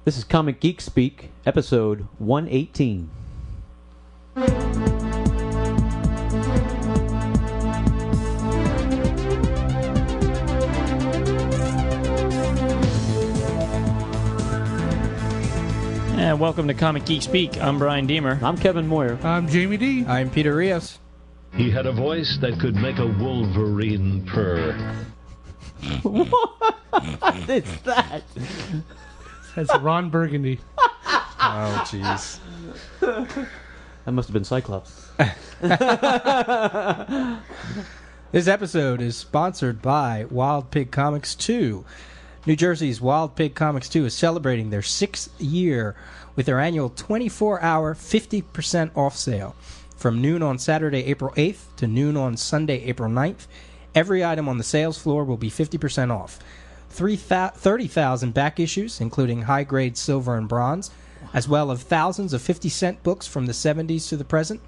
This is Comic Geek Speak, episode 118. And welcome to Comic Geek Speak. I'm Brian Deemer. I'm Kevin Moyer. I'm Jamie D. I'm Peter Rios. He had a voice that could make a Wolverine purr. What is that? That's Ron Burgundy. Oh, jeez. That must have been Cyclops. This episode is sponsored by Wild Pig Comics 2. New Jersey's Wild Pig Comics 2 is celebrating their 6th year with their annual 24-hour 50% off sale. From noon on Saturday, April 8th to noon on Sunday, April 9th, every item on the sales floor will be 50% off. 30,000 back issues, including high-grade silver and bronze, as well as thousands of 50-cent books from the 70s to the present,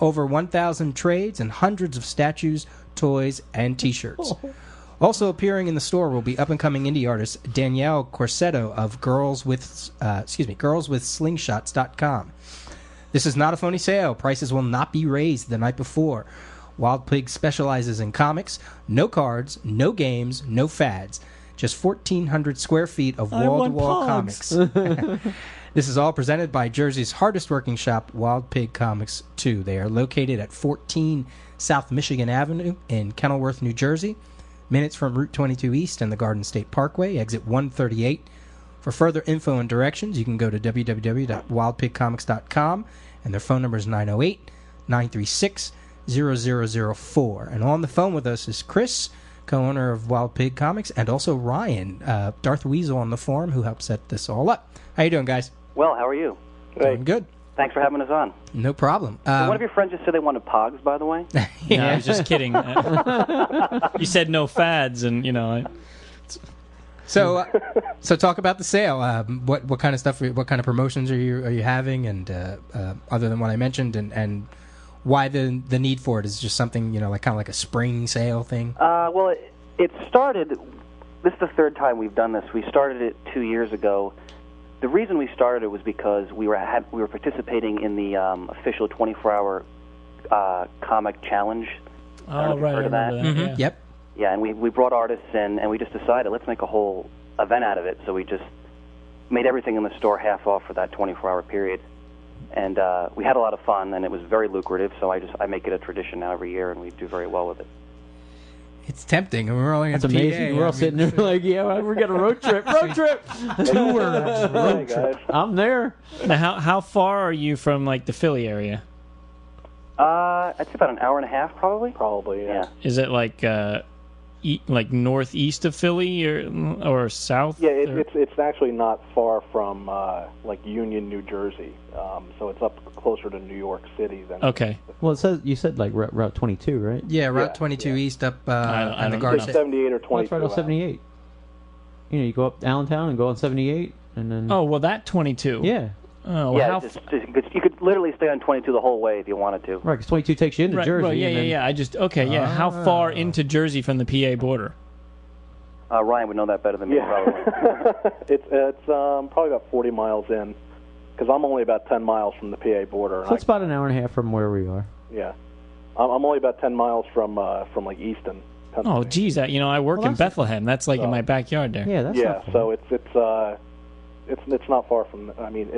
over 1,000 trades, and hundreds of statues, toys, and T-shirts. Also appearing in the store will be up-and-coming indie artist Danielle Corsetto of girlswithslingshots.com. This is not a phony sale. Prices will not be raised the night before. Wild Pig specializes in comics, no cards, no games, no fads. Just 1,400 square feet of wall-to-wall comics. This is all presented by Jersey's hardest-working shop, Wild Pig Comics 2. They are located at 14 South Michigan Avenue in Kenilworth, New Jersey, minutes from Route 22 East and the Garden State Parkway, exit 138. For further info and directions, you can go to www.wildpigcomics.com, and their phone number is 908-936-0004. And on the phone with us is Chris, co-owner of Wild Pig Comics, and also Ryan, Darth Weasel on the forum, who helped set this all up. How you doing, guys? Well, how are you? Doing good. Thanks for having us on. No problem. One of your friends just said they wanted Pogs, by the way. Yeah, I was just kidding. You said no fads, and So talk about the sale. What kind of stuff? What kind of promotions are you having? And other than what I mentioned, and why the need for it? Is it just something like kind of like a spring sale thing? Well, it started. This is the third time we've done this. We started it 2 years ago. The reason we started it was because we were participating in the official 24-hour comic challenge. Oh, right, I remember that. Mm-hmm. Yeah. Yep. Yeah, and we brought artists in, and we just decided, let's make a whole event out of it. So we just made everything in the store half off for that 24-hour period. And we had a lot of fun, and it was very lucrative, so I make it a tradition now every year, and we do very well with it. It's tempting, and we're only That's in amazing. PA. We're all sitting there like, yeah, we're getting a road trip. Road trip! Road trip. I'm there. Now, how far are you from the Philly area? I'd say about an hour and a half, probably. Probably, yeah. Is it like northeast of Philly or south? Yeah, it's actually not far from Union, New Jersey. So it's up closer to New York City than. Okay. Well, you said Route 22, right? Yeah, Route 22 East up I on the don't Garden know. State. 78 or 22. Well, it's right on 78. You go up Allentown and go on 78, and then... Oh, well, that 22. Yeah. Oh, well, Yeah, you could literally stay on 22 the whole way if you wanted to. Right, because 22 takes you into Jersey. Well, yeah, and then... yeah. How far into Jersey from the PA border? Ryan would know that better than me, probably. it's probably about 40 miles in, because I'm only about 10 miles from the PA border. So it's about an hour and a half from where we are. Yeah, I'm only about 10 miles from Easton. Oh, geez, I work in Bethlehem. That's in my backyard there. Yeah, that's not so it's not far from. I mean,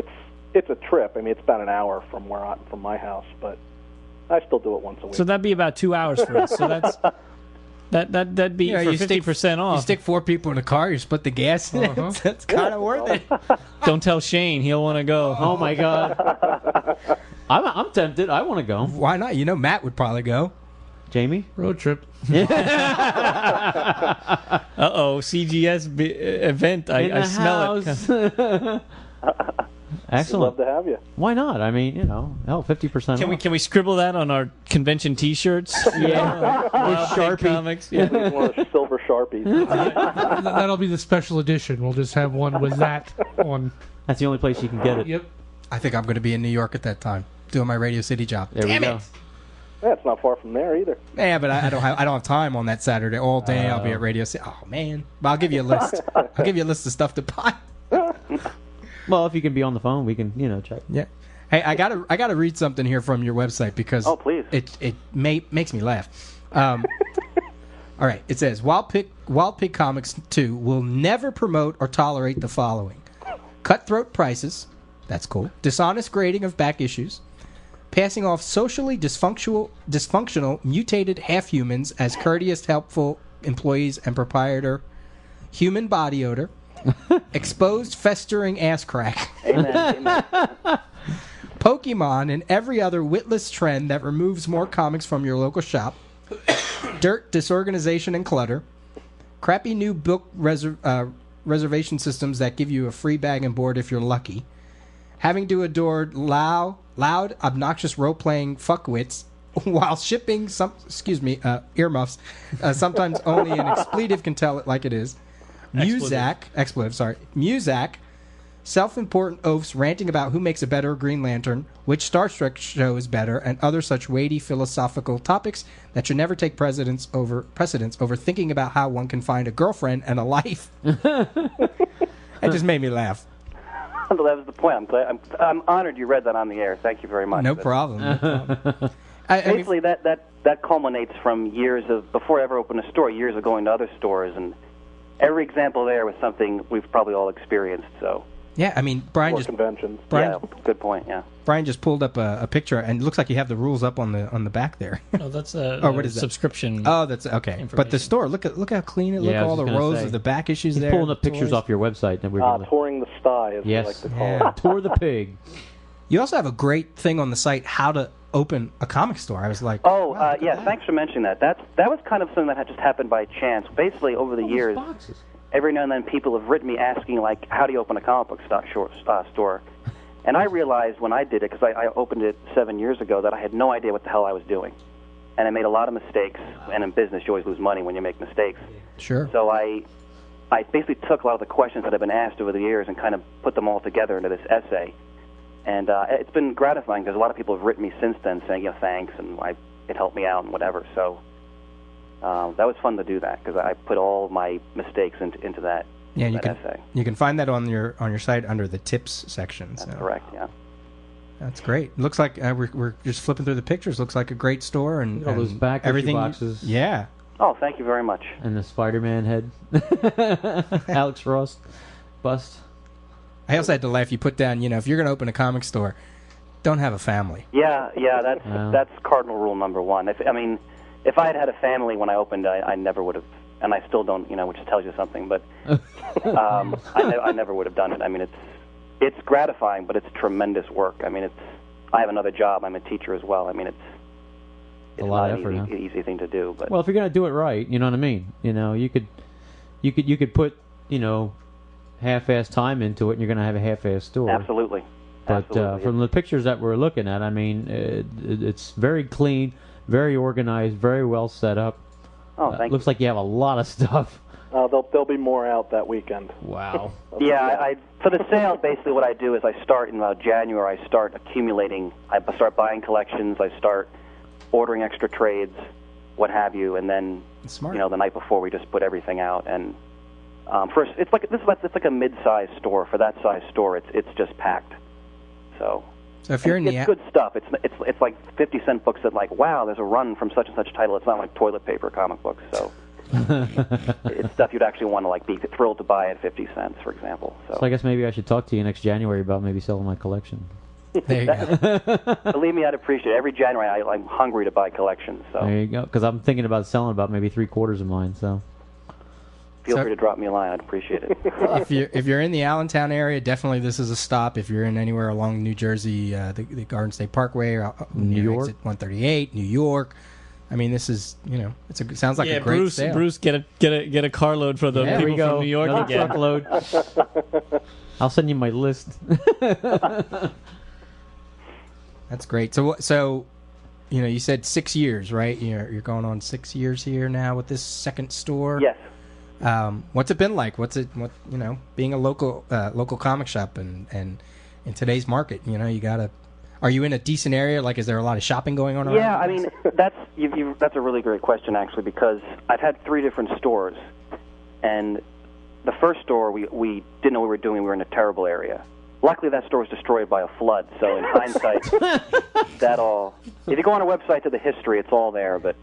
it's a trip. I mean, it's about an hour from from my house, but I still do it once a week. So that'd be about 2 hours for us. So that'd be for 50% off. You stick 4 people in a car, you split the gas. That's kind of worth it. Don't tell Shane; he'll want to go. Oh my God, I'm tempted. I want to go. Why not? Matt would probably go. Jamie, Road trip. CGS event. I smell it. Excellent. Love to have you. Why not? I mean, 50%. Can we scribble that on our convention T-shirts? Yeah, with Sharpie comics. Yeah. One of those silver Sharpies. That'll be the special edition. We'll just have one with that on. That's the only place you can get it. Yep. I think I'm going to be in New York at that time, doing my Radio City job. There we go. Yeah, it's not far from there either. Yeah, but I don't have time on that Saturday all day. I'll be at Radio City. Oh man, but I'll give you a list. I'll give you a list of stuff to buy. Well, if you can be on the phone, we can, check. Yeah. Hey, I gotta read something here from your website because please. it makes me laugh. All right, it says Wild Pig Comics 2 will never promote or tolerate the following: cutthroat prices, that's cool, dishonest grading of back issues, passing off socially dysfunctional mutated half-humans as courteous, helpful employees and proprietor, human body odor, exposed festering ass crack. Amen. Pokemon and every other witless trend that removes more comics from your local shop, dirt, disorganization, and clutter, crappy new book reservation systems that give you a free bag and board if you're lucky, having to endure loud, obnoxious role-playing fuckwits while shipping earmuffs, sometimes only an expletive can tell it like it is, Muzak, self-important oafs ranting about who makes a better Green Lantern, which Star Trek show is better, and other such weighty philosophical topics that should never take precedence over thinking about how one can find a girlfriend and a life. That just made me laugh. That was the point. I'm honored you read that on the air. Thank you very much. No problem. Basically, that culminates from years of, before I ever opened a store, years of going to other stores, and every example there was something we've probably all experienced. So. Yeah, I mean, Brian conventions. Good point. Yeah. Brian just pulled up a picture, and it looks like you have the rules up on the back there. Oh, that's a what is that? Subscription. Oh, that's okay. But the store, look how clean it looks. Yeah, all the rows of the back issues He's there. pulling up pictures off your website. That we're touring the sty, as yes. we like to call it. Tour the pig. You also have a great thing on the site, how to open a comic store. I was like, yeah, thanks for mentioning that. That was kind of something that had just happened by chance. Basically, over the years, every now and then people have written me asking, like, how do you open a comic book store? And I realized when I did it, because I opened it 7 years ago, that I had no idea what the hell I was doing. And I made a lot of mistakes, and in business you always lose money when you make mistakes. Sure. So I basically took a lot of the questions that have been asked over the years and kind of put them all together into this essay. And it's been gratifying because a lot of people have written me since then saying, thanks, and it helped me out and whatever. So that was fun to do that because I put all my mistakes into that. Yeah, essay. You can find that on your site under the tips section. That's correct. Yeah. That's great. Looks like we're just flipping through the pictures. Looks like a great store and all those back everything. Boxes. Yeah. Oh, thank you very much. And the Spider-Man head, Alex Ross bust. I also had to laugh. You put down, if you're going to open a comic store, don't have a family. Yeah. That's cardinal rule number one. If I had had a family when I opened, I never would have, and I still don't, which tells you something. But I never would have done it. I mean, it's gratifying, but it's tremendous work. I mean, I have another job. I'm a teacher as well. I mean, it's a lot of not effort, an easy thing to do. But well, if you're gonna do it right, you know what I mean. You could put half-ass time into it, and you're gonna have a half-ass store. Absolutely. But from the pictures that we're looking at, I mean, it's very clean, very organized, very well set up. Oh, thank you. Looks like you have a lot of stuff. There'll be more out that weekend. Wow. Yeah, for the sale, basically what I do is I start in about January. I start accumulating. I start buying collections. I start ordering extra trades, what have you, and then Smart. The night before we just put everything out. And first, it's like a mid-sized store. For that size store, it's just packed. So if you're it's good stuff. It's like 50-cent books that wow, there's a run from such and such title. It's not like toilet paper comic books. So it's stuff you'd actually want to be thrilled to buy at 50 cents, for example. So I guess maybe I should talk to you next January about maybe selling my collection. There you go. Believe me, I'd appreciate it. Every January, I'm hungry to buy collections. So there you go. Because I'm thinking about selling about maybe 3/4 of mine. So feel free to drop me a line. I'd appreciate it. If you're in the Allentown area, definitely this is a stop. If you're in anywhere along New Jersey, the Garden State Parkway, or New York, exit 138, New York. I mean, this is it sounds like a great sale. Bruce, get a carload for the people from New York again. Truckload. I'll send you my list. That's great. So you said 6 years, right? You're going on 6 years here now with this second store. Yes. What's it been like? Being a local comic shop and in today's market, are you in a decent area? Is there a lot of shopping going on around? Yeah, I mean, that's a really great question, actually, because I've had 3 different stores, and the first store we didn't know what we were doing. We were in a terrible area, Luckily, that store was destroyed by a flood, so in hindsight, that all... If you go on our website to the history, it's all there, but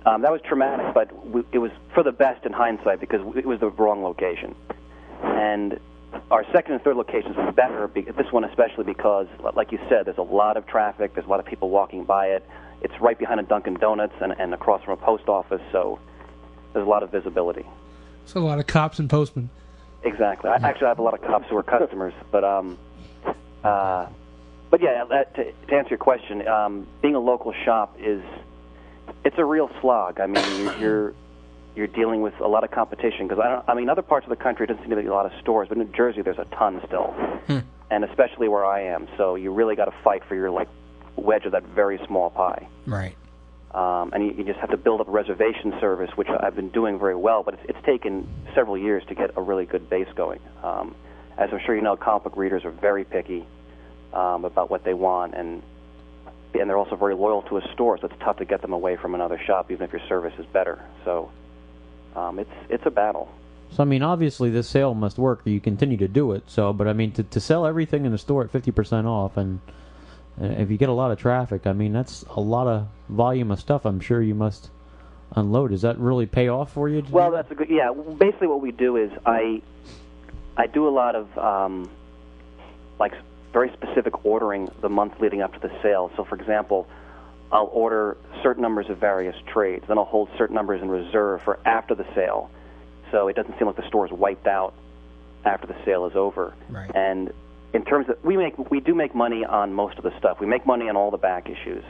that was traumatic, but it was for the best in hindsight because it was the wrong location. And our second and third locations were better, this one especially because, like you said, there's a lot of traffic, there's a lot of people walking by it. It's right behind a Dunkin' Donuts and across from a post office, so there's a lot of visibility. So a lot of cops and postmen. Exactly. I have a lot of cops who are customers, but yeah. To answer your question, being a local shop it's a real slog. I mean, you're dealing with a lot of competition because other parts of the country doesn't seem to be a lot of stores, but in New Jersey there's a ton still, and especially where I am. So you really got to fight for your wedge of that very small pie. Right. And you just have to build up a reservation service, which I've been doing very well, but it's taken several years to get a really good base going. As I'm sure you know, comic book readers are very picky about what they want, and they're also very loyal to a store, so it's tough to get them away from another shop, even if your service is better. So it's a battle. So, I mean, obviously this sale must work, or you continue to do it. So, but I mean, to sell everything in the store at 50% off, and if you get a lot of traffic, I mean, that's a lot of volume of stuff I'm sure you must unload. Does that really pay off for you? Well, that's a good... Yeah, basically what we do is I do a lot of, very specific ordering the month leading up to the sale. So, for example, I'll order certain numbers of various trades. Then I'll hold certain numbers in reserve for after the sale. So it doesn't seem like the store is wiped out after the sale is over. Right. And in terms of we do make money on most of the stuff. We make money on all the back issues.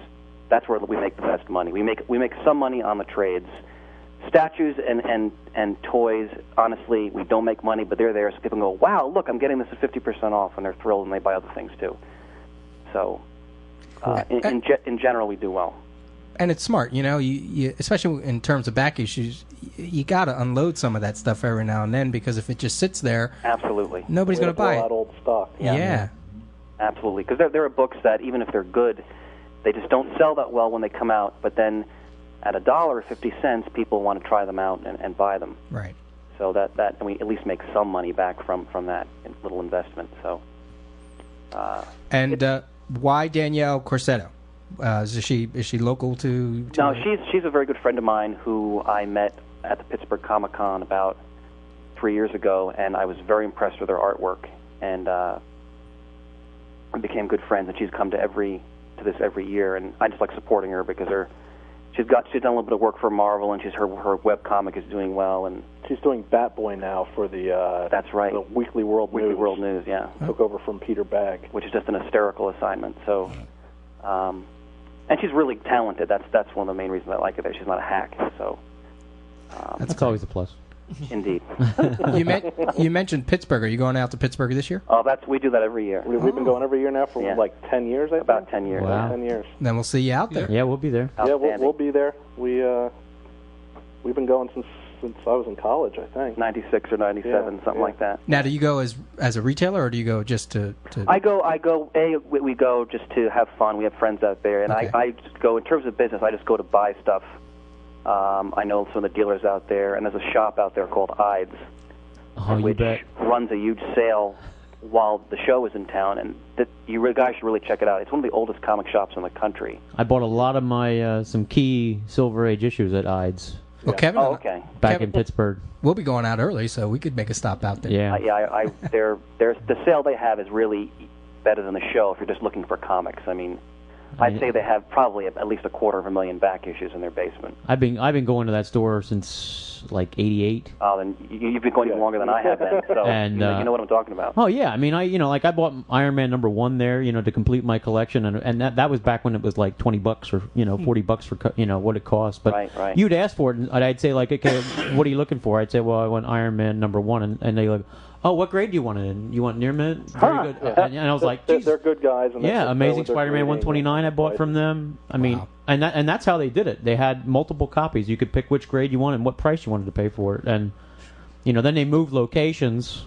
That's where we make the best money. We make some money on the trades. Statues and toys, honestly, we don't make money, but they're there so people can go, wow, look, I'm getting this at 50% off, and they're thrilled and they buy other things too. So in general, we do well. And it's smart, you especially in terms of back issues, you got to unload some of that stuff every now and then because if it just sits there, absolutely, nobody's going to buy it. Out old stock. Yeah. Absolutely, because there are books that even if they're good, they just don't sell that well when they come out. But then at $1.50, people want to try them out and buy them. Right. So and we at least make some money back from that little investment. So. Why Danielle Corsetto? Is she local to? No, she's a very good friend of mine who I met at the Pittsburgh Comic-Con about 3 years ago, and I was very impressed with her artwork, and became good friends. And she's come to this every year, and I just like supporting her because she's done a little bit of work for Marvel, and her web comic is doing well, and she's doing Batboy now for the that's right, the Weekly World News. World News, yeah, took over from Peter Bagg, which is just an hysterical assignment. So, and she's really talented. That's one of the main reasons I like her. There, she's not a hack. So, that's always a plus. Indeed. You mentioned Pittsburgh. Are you going out to Pittsburgh this year? Oh, we do that every year. We've been going every year now for 10 years. About 10 years. Wow. 10 years. Then we'll see you out there. Yeah, we'll be there. Yeah, we'll be there. We've been going since I was in college, I think. 96 or 97, something like that. Now, do you go as a retailer, or do you go just to... I go. We go just to have fun. We have friends out there, and okay. I just go in terms of business. I just go to buy stuff. I know some of the dealers out there, and there's a shop out there called Ides, which runs a huge sale while the show is in town, and you guys should really check it out. It's one of the oldest comic shops in the country. I bought a lot of my some key Silver Age issues at Ides. Well, Kevin, okay. Back in Pittsburgh. We'll be going out early, so we could make a stop out there. Yeah. The sale they have is really better than the show if you're just looking for comics. I mean, I'd say they have probably at least 250,000 back issues in their basement. I've been going to that store since like '88. Oh, then you've been going even longer than I have then. So and, you know what I'm talking about. Oh yeah, I mean I bought Iron Man #1 there, to complete my collection, and that was back when it was like $20 or $40 for what it cost. But right. You'd ask for it, and I'd say like, okay, what are you looking for? I'd say, well, I want Iron Man #1, and they like, oh, what grade do you want it in? You want near mint? Very good. And I was like, they're good guys. And Amazing Spider-Man 129 I bought from them. I mean, wow. and that's how they did it. They had multiple copies. You could pick which grade you wanted and what price you wanted to pay for it. And then they moved locations.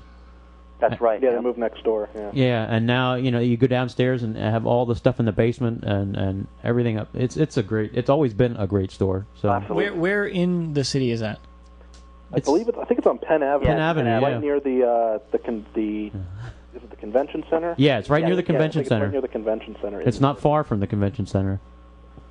That's right. Yeah, they moved next door. Yeah. Yeah, and now you go downstairs and have all the stuff in the basement and everything up. It's always been a great store. So absolutely. Where in the city is that? I think it's on Penn Avenue. Penn Avenue, right near the convention center? Yeah, it's right near the I convention think it's center. right near the convention center. It's not far from the convention center.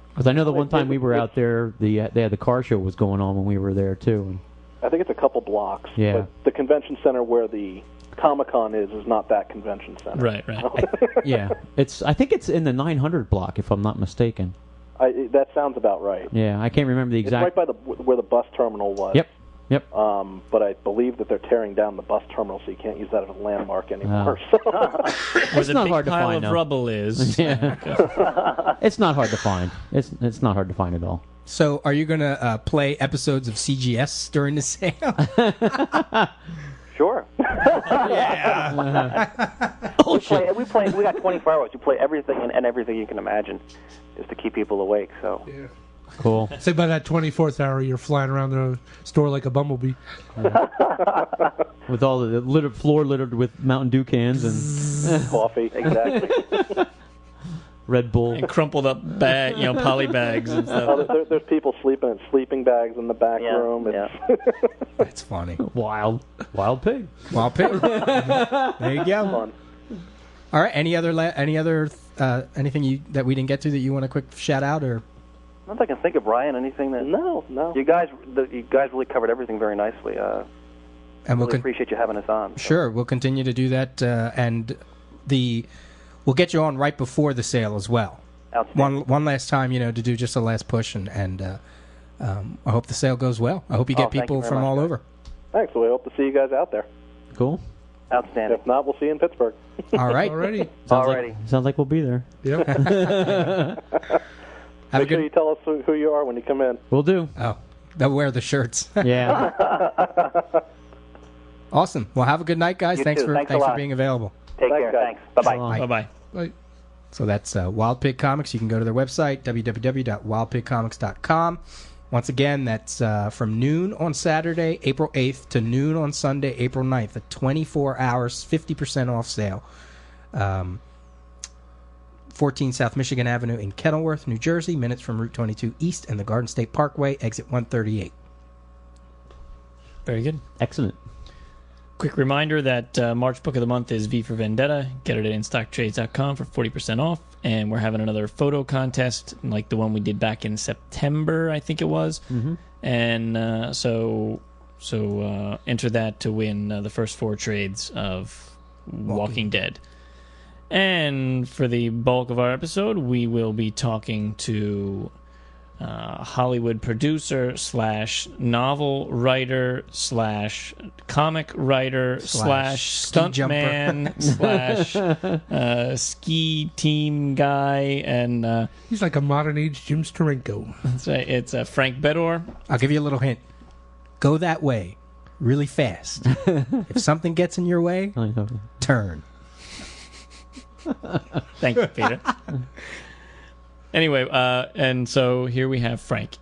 Because I know the one time we were out there, they had the car show was going on when we were there too. I think it's a couple blocks. Yeah. But the convention center where the Comic-Con is not that convention center. Right. Yeah, I think it's in the 900 block, if I'm not mistaken. That sounds about right. Yeah, I can't remember the exact. It's right by where the bus terminal was. Yep. But I believe that they're tearing down the bus terminal, so you can't use that as a landmark anymore. Where the not big hard to pile find, of though. rubble is. Yeah. It's not hard to find. It's not hard to find at all. So, are you going to play episodes of CGS during the sale? Sure. We got 24 hours. We play everything and everything you can imagine, just to keep people awake. So. Yeah. Cool. Say by that 24th hour, you're flying around the store like a bumblebee. With all the floor littered with Mountain Dew cans and coffee, exactly. Red Bull. And crumpled up poly bags and stuff. There's people sleeping in sleeping bags in the back room. That's funny. Wild pig. Wild pig. There you go. Fun. All right. Any other anything that we didn't get to that you want to quick shout out or? Not that I can think of, Brian. Anything that? No. You guys really covered everything very nicely. And really appreciate you having us on. So. Sure, we'll continue to do that, and we'll get you on right before the sale as well. One last time, to do just a last push, and I hope the sale goes well. I hope you get people from all over. Thanks. We hope to see you guys out there. Cool. Outstanding. If not, we'll see you in Pittsburgh. All right. Alrighty. Sounds like we'll be there. Yep. Make sure you tell us who you are when you come in. We'll do. Oh, they'll wear the shirts. Yeah. Awesome. Well, have a good night, guys. Thanks for being available. Take care. Thanks. Bye-bye. Bye-bye. Bye. So that's Wild Pig Comics. You can go to their website, www.wildpigcomics.com. Once again, that's from noon on Saturday, April 8th, to noon on Sunday, April 9th. A 24 hours, 50% off sale. 14 South Michigan Avenue in Kenilworth, New Jersey, minutes from Route 22 East and the Garden State Parkway, exit 138. Very good. Excellent. Quick reminder that March Book of the Month is V for Vendetta. Get it at InStockTrades.com for 40% off. And we're having another photo contest like the one we did back in September, I think it was. Mm-hmm. And so enter that to win the first 4 trades of Walking Dead. And for the bulk of our episode, we will be talking to Hollywood producer / novel writer / comic writer / stuntman / ski team guy, and He's like a modern age Jim Steranko. that's right. It's Frank Beddor. I'll give you a little hint. Go that way really fast. If something gets in your way, turn. Thank you, Peter. Anyway, and so here we have Frank.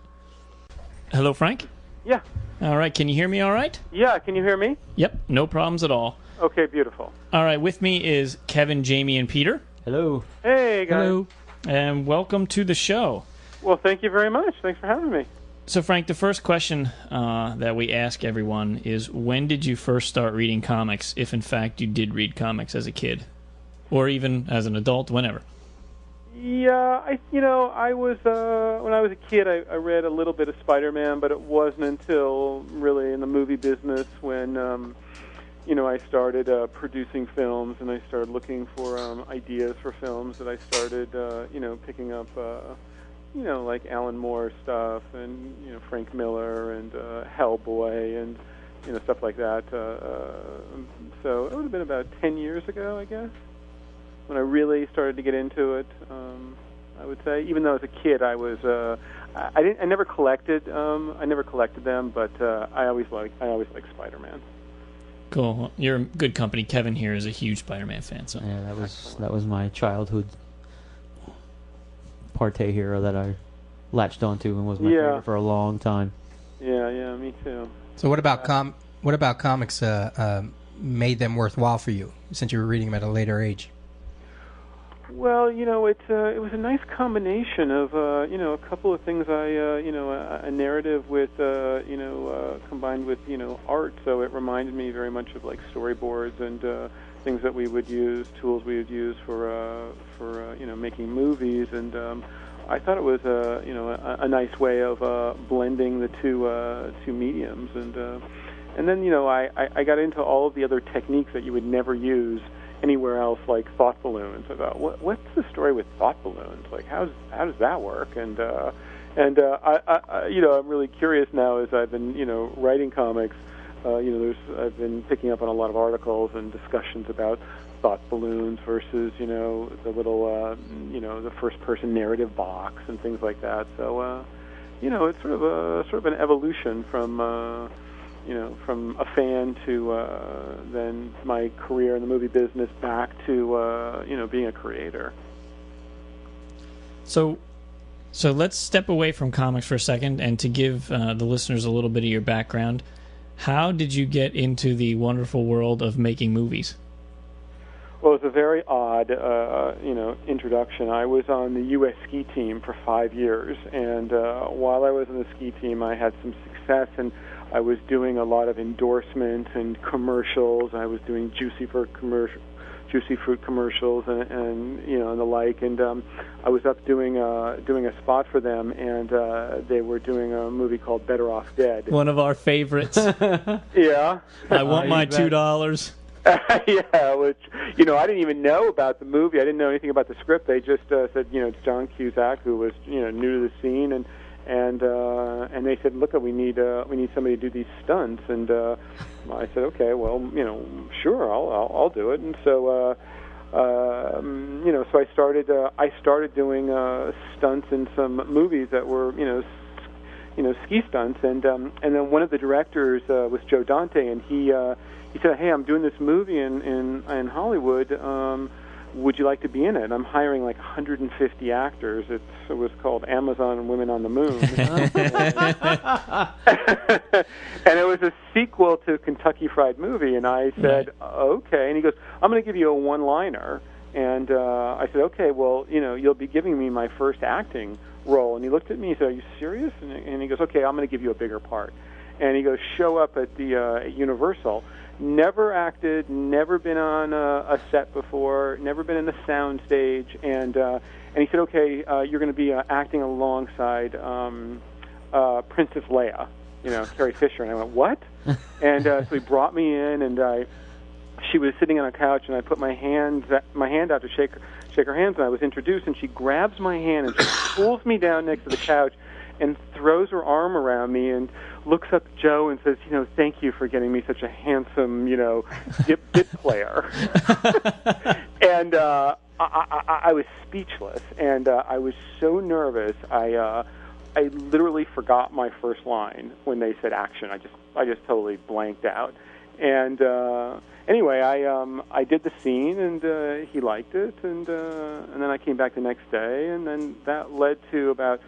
Hello, Frank? Yeah. All right, can you hear me all right? Yeah, can you hear me? Yep, no problems at all. Okay, beautiful. All right, with me is Kevin, Jamie, and Peter. Hello. Hey, guys. Hello. And welcome to the show. Well, thank you very much. Thanks for having me. So, Frank, the first question that we ask everyone is, when did you first start reading comics, if in fact you did read comics as a kid? Or even as an adult, whenever. Yeah, I was when I was a kid, I read a little bit of Spider-Man, but it wasn't until really in the movie business when I started producing films and I started looking for ideas for films that I started picking up like Alan Moore stuff and Frank Miller and Hellboy and stuff like that. So it would have been about 10 years ago, I guess, when I really started to get into it. I would say, even though as a kid I was, I never collected them, but I always liked Spider-Man. Cool. Well, you're in good company. Kevin here is a huge Spider-Man fan. So yeah, that was my childhood partay hero that I latched onto and was my favorite for a long time. Yeah, me too. So what about comics made them worthwhile for you, since you were reading them at a later age? Well, it was a nice combination of a couple of things. A narrative with combined with art. So it reminded me very much of like storyboards and things that we would use, tools we would use for making movies, and I thought it was a nice way of blending the two mediums, and then I got into all of the other techniques that you would never use anywhere else, like thought balloons. I thought, what's the story with thought balloons? Like, how does that work? And I'm really curious now as I've been writing comics. I've been picking up on a lot of articles and discussions about thought balloons versus the little the first person narrative box and things like that. So it's sort of an evolution from a fan to then my career in the movie business back to being a creator. So let's step away from comics for a second, and to give the listeners a little bit of your background. How did you get into the wonderful world of making movies? Well, it's a very odd, introduction. I was on the U.S. ski team for 5 years, and while I was on the ski team, I had some success, and I was doing a lot of endorsement and commercials. I was doing Juicy Fruit commercials, and the like. And I was up doing a spot for them, and they were doing a movie called Better Off Dead. One of our favorites. Yeah. I want my $2. Yeah, which I didn't even know about the movie. I didn't know anything about the script. They just said it's John Cusack, who was new to the scene, and they said, look, we need somebody to do these stunts. And I said, okay, well, sure, I'll do it. And so so I started doing stunts in some movies that were ski stunts, and then one of the directors was Joe Dante, and he said, hey, I'm doing this movie in Hollywood. Would you like to be in it? And I'm hiring like 150 actors. It was called Amazon and Women on the Moon. And it was a sequel to Kentucky Fried Movie. And I said, okay. And he goes, I'm going to give you a one-liner. And I said, okay, well, you'll be giving me my first acting role. And he looked at me and said, are you serious? And he goes, okay, I'm going to give you a bigger part. And he goes, show up at the at Universal. Never acted, never been on a set before, never been in the sound stage, and he said, okay, you're going to be acting alongside Princess Leia, Carrie Fisher. And I went, what? And so he brought me in, and she was sitting on a couch, and I put my hand out to shake her hands, and I was introduced, and she grabs my hand and she pulls me down next to the couch and throws her arm around me and looks up at Joe and says, thank you for getting me such a handsome, bit player. And I was speechless, and I was so nervous. I literally forgot my first line when they said action. I just totally blanked out. And anyway, I did the scene, and he liked it, and then I came back the next day, and then that led to about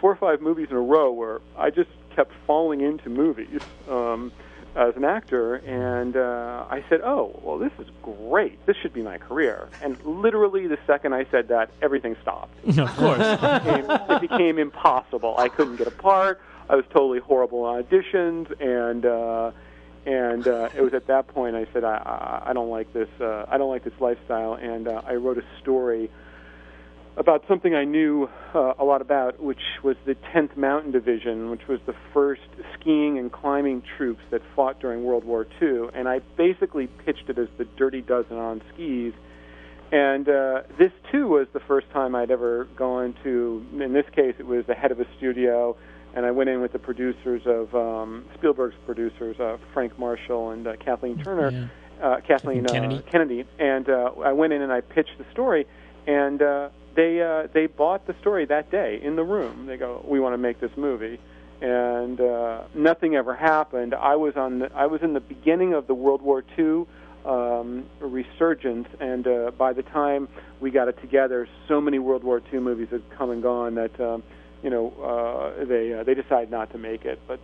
4 or 5 movies in a row where I just kept falling into movies as an actor, and I said, oh, well, this is great. This should be my career. And literally the second I said that, everything stopped. Of course. It became impossible. I couldn't get a part. I was totally horrible on auditions, and it was at that point I said, I don't like this. I don't like this lifestyle, and I wrote a story about something I knew a lot about, which was the 10th Mountain Division, which was the first skiing and climbing troops that fought during World War II. And I basically pitched it as the Dirty Dozen on skis. And this, too, was the first time I'd ever gone to, in this case, it was the head of a studio, and I went in with the producers of, Spielberg's producers, Frank Marshall and Kathleen Turner, Kathleen Kennedy. And I went in and I pitched the story, and they bought the story that day in the room. They go, we want to make this movie. And nothing ever happened. I was in the beginning of the World War II resurgence, and by the time we got it together, so many World War II movies had come and gone that they decided not to make it. But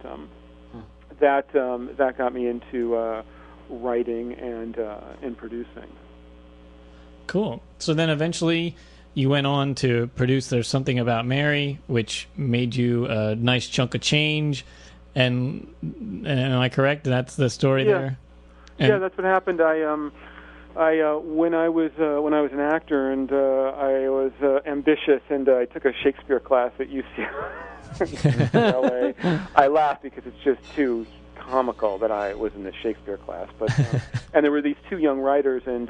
that got me into writing and producing. Cool. So then eventually you went on to produce There's Something About Mary, which made you a nice chunk of change. And am I correct? That's the story there? Yeah, that's what happened. When I was an actor and I was ambitious and I took a Shakespeare class at UCLA, I laughed because it's just too comical that I was in the Shakespeare class. But and there were these two young writers, and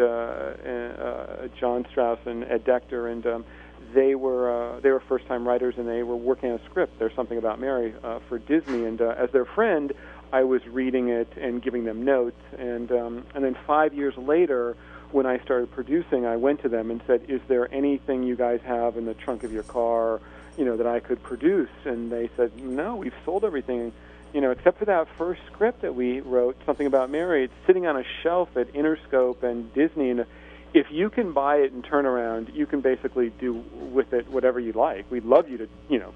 John Strauss and Ed Decter, and they were first-time writers, and they were working on a script. There's Something About Mary for Disney, and as their friend, I was reading it and giving them notes, and then 5 years later, when I started producing, I went to them and said, "Is there anything you guys have in the trunk of your car, that I could produce?" And they said, "No, we've sold everything, except for that first script that we wrote, Something About Mary. It's sitting on a shelf at Interscope and Disney, and if you can buy it and turn around, you can basically do with it whatever you like. We'd love you to,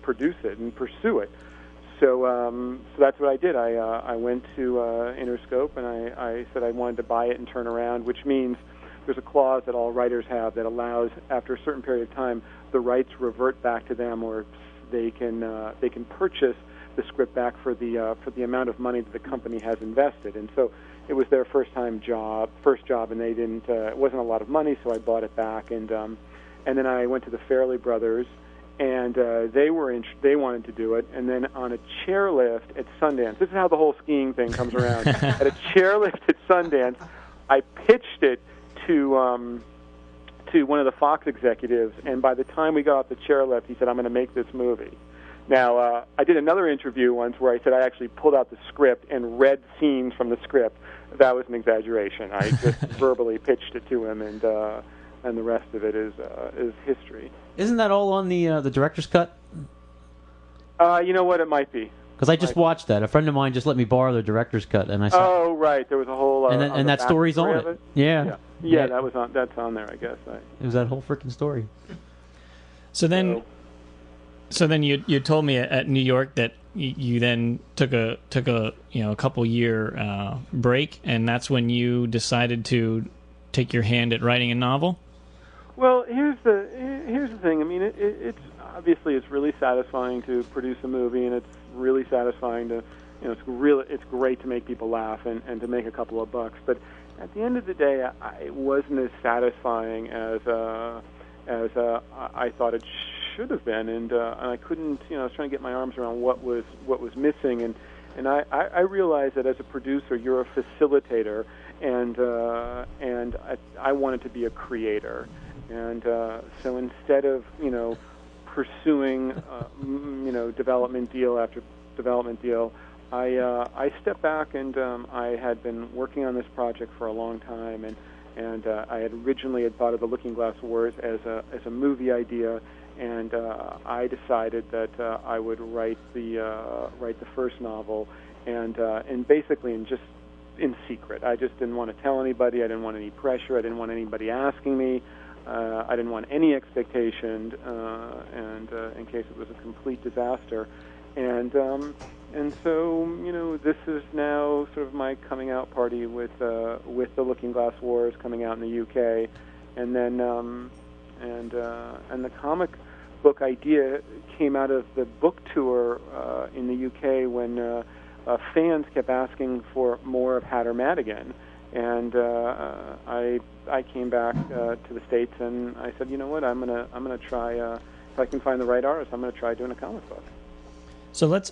produce it and pursue it." So that's what I did. I went to Interscope and I said I wanted to buy it and turn around, which means there's a clause that all writers have that allows, after a certain period of time, the rights revert back to them, or they can purchase the script back for the amount of money that the company has invested. And so it was their first job, and they didn't. It wasn't a lot of money, so I bought it back, and then I went to the Fairley Brothers. And they wanted to do it, and then on a chairlift at Sundance. This is how the whole skiing thing comes around. At a chairlift at Sundance, I pitched it to one of the Fox executives, and by the time we got off the chairlift, he said, "I'm going to make this movie." Now, I did another interview once where I said I actually pulled out the script and read scenes from the script. That was an exaggeration. I just verbally pitched it to him, and the rest of it is history. Isn't that all on the director's cut? You know what? It might be. Because I just watched that. A friend of mine just let me borrow the director's cut, and I saw. Oh, right. There was a whole. And that story's on it. Yeah. That was on. That's on there, I guess. It was that whole freaking story. So then you told me at New York that you then took a couple year break, and that's when you decided to take your hand at writing a novel. Well, here's the thing. I mean, it's obviously it's really satisfying to produce a movie, and it's really satisfying to, it's great to make people laugh and to make a couple of bucks. But at the end of the day, it wasn't as satisfying as I thought it should have been, and I couldn't. I was trying to get my arms around what was missing, and I realized that as a producer, you're a facilitator, and I wanted to be a creator. And so instead of pursuing development deal after development deal, I stepped back, and I had been working on this project for a long time, and I had originally thought of the Looking Glass Wars as a movie idea, and I decided that I would write the first novel, and basically just in secret. I just didn't want to tell anybody. I didn't want any pressure. I didn't want anybody asking me. I didn't want any expectation, and in case it was a complete disaster, and so this is now sort of my coming out party with the Looking Glass Wars coming out in the UK, and then and the comic book idea came out of the book tour in the UK when fans kept asking for more of Hatter Madigan. And I came back to the States, and I said, you know what, I'm gonna try. If I can find the right artist, I'm gonna try doing a comic book. So let's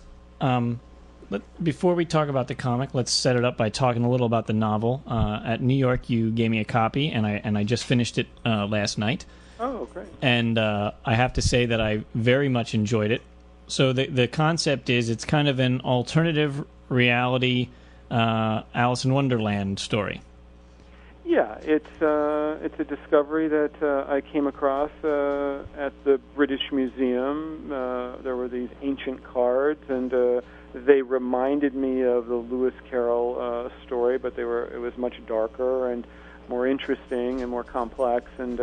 before we talk about the comic, let's set it up by talking a little about the novel. At New York, you gave me a copy, and I just finished it last night. Oh, great! And I have to say that I very much enjoyed it. So the concept is it's kind of an alternative reality Alice in Wonderland story. Yeah, it's a discovery that I came across at the British Museum. There were these ancient cards, and they reminded me of the Lewis Carroll story, but it was much darker and more interesting and more complex. And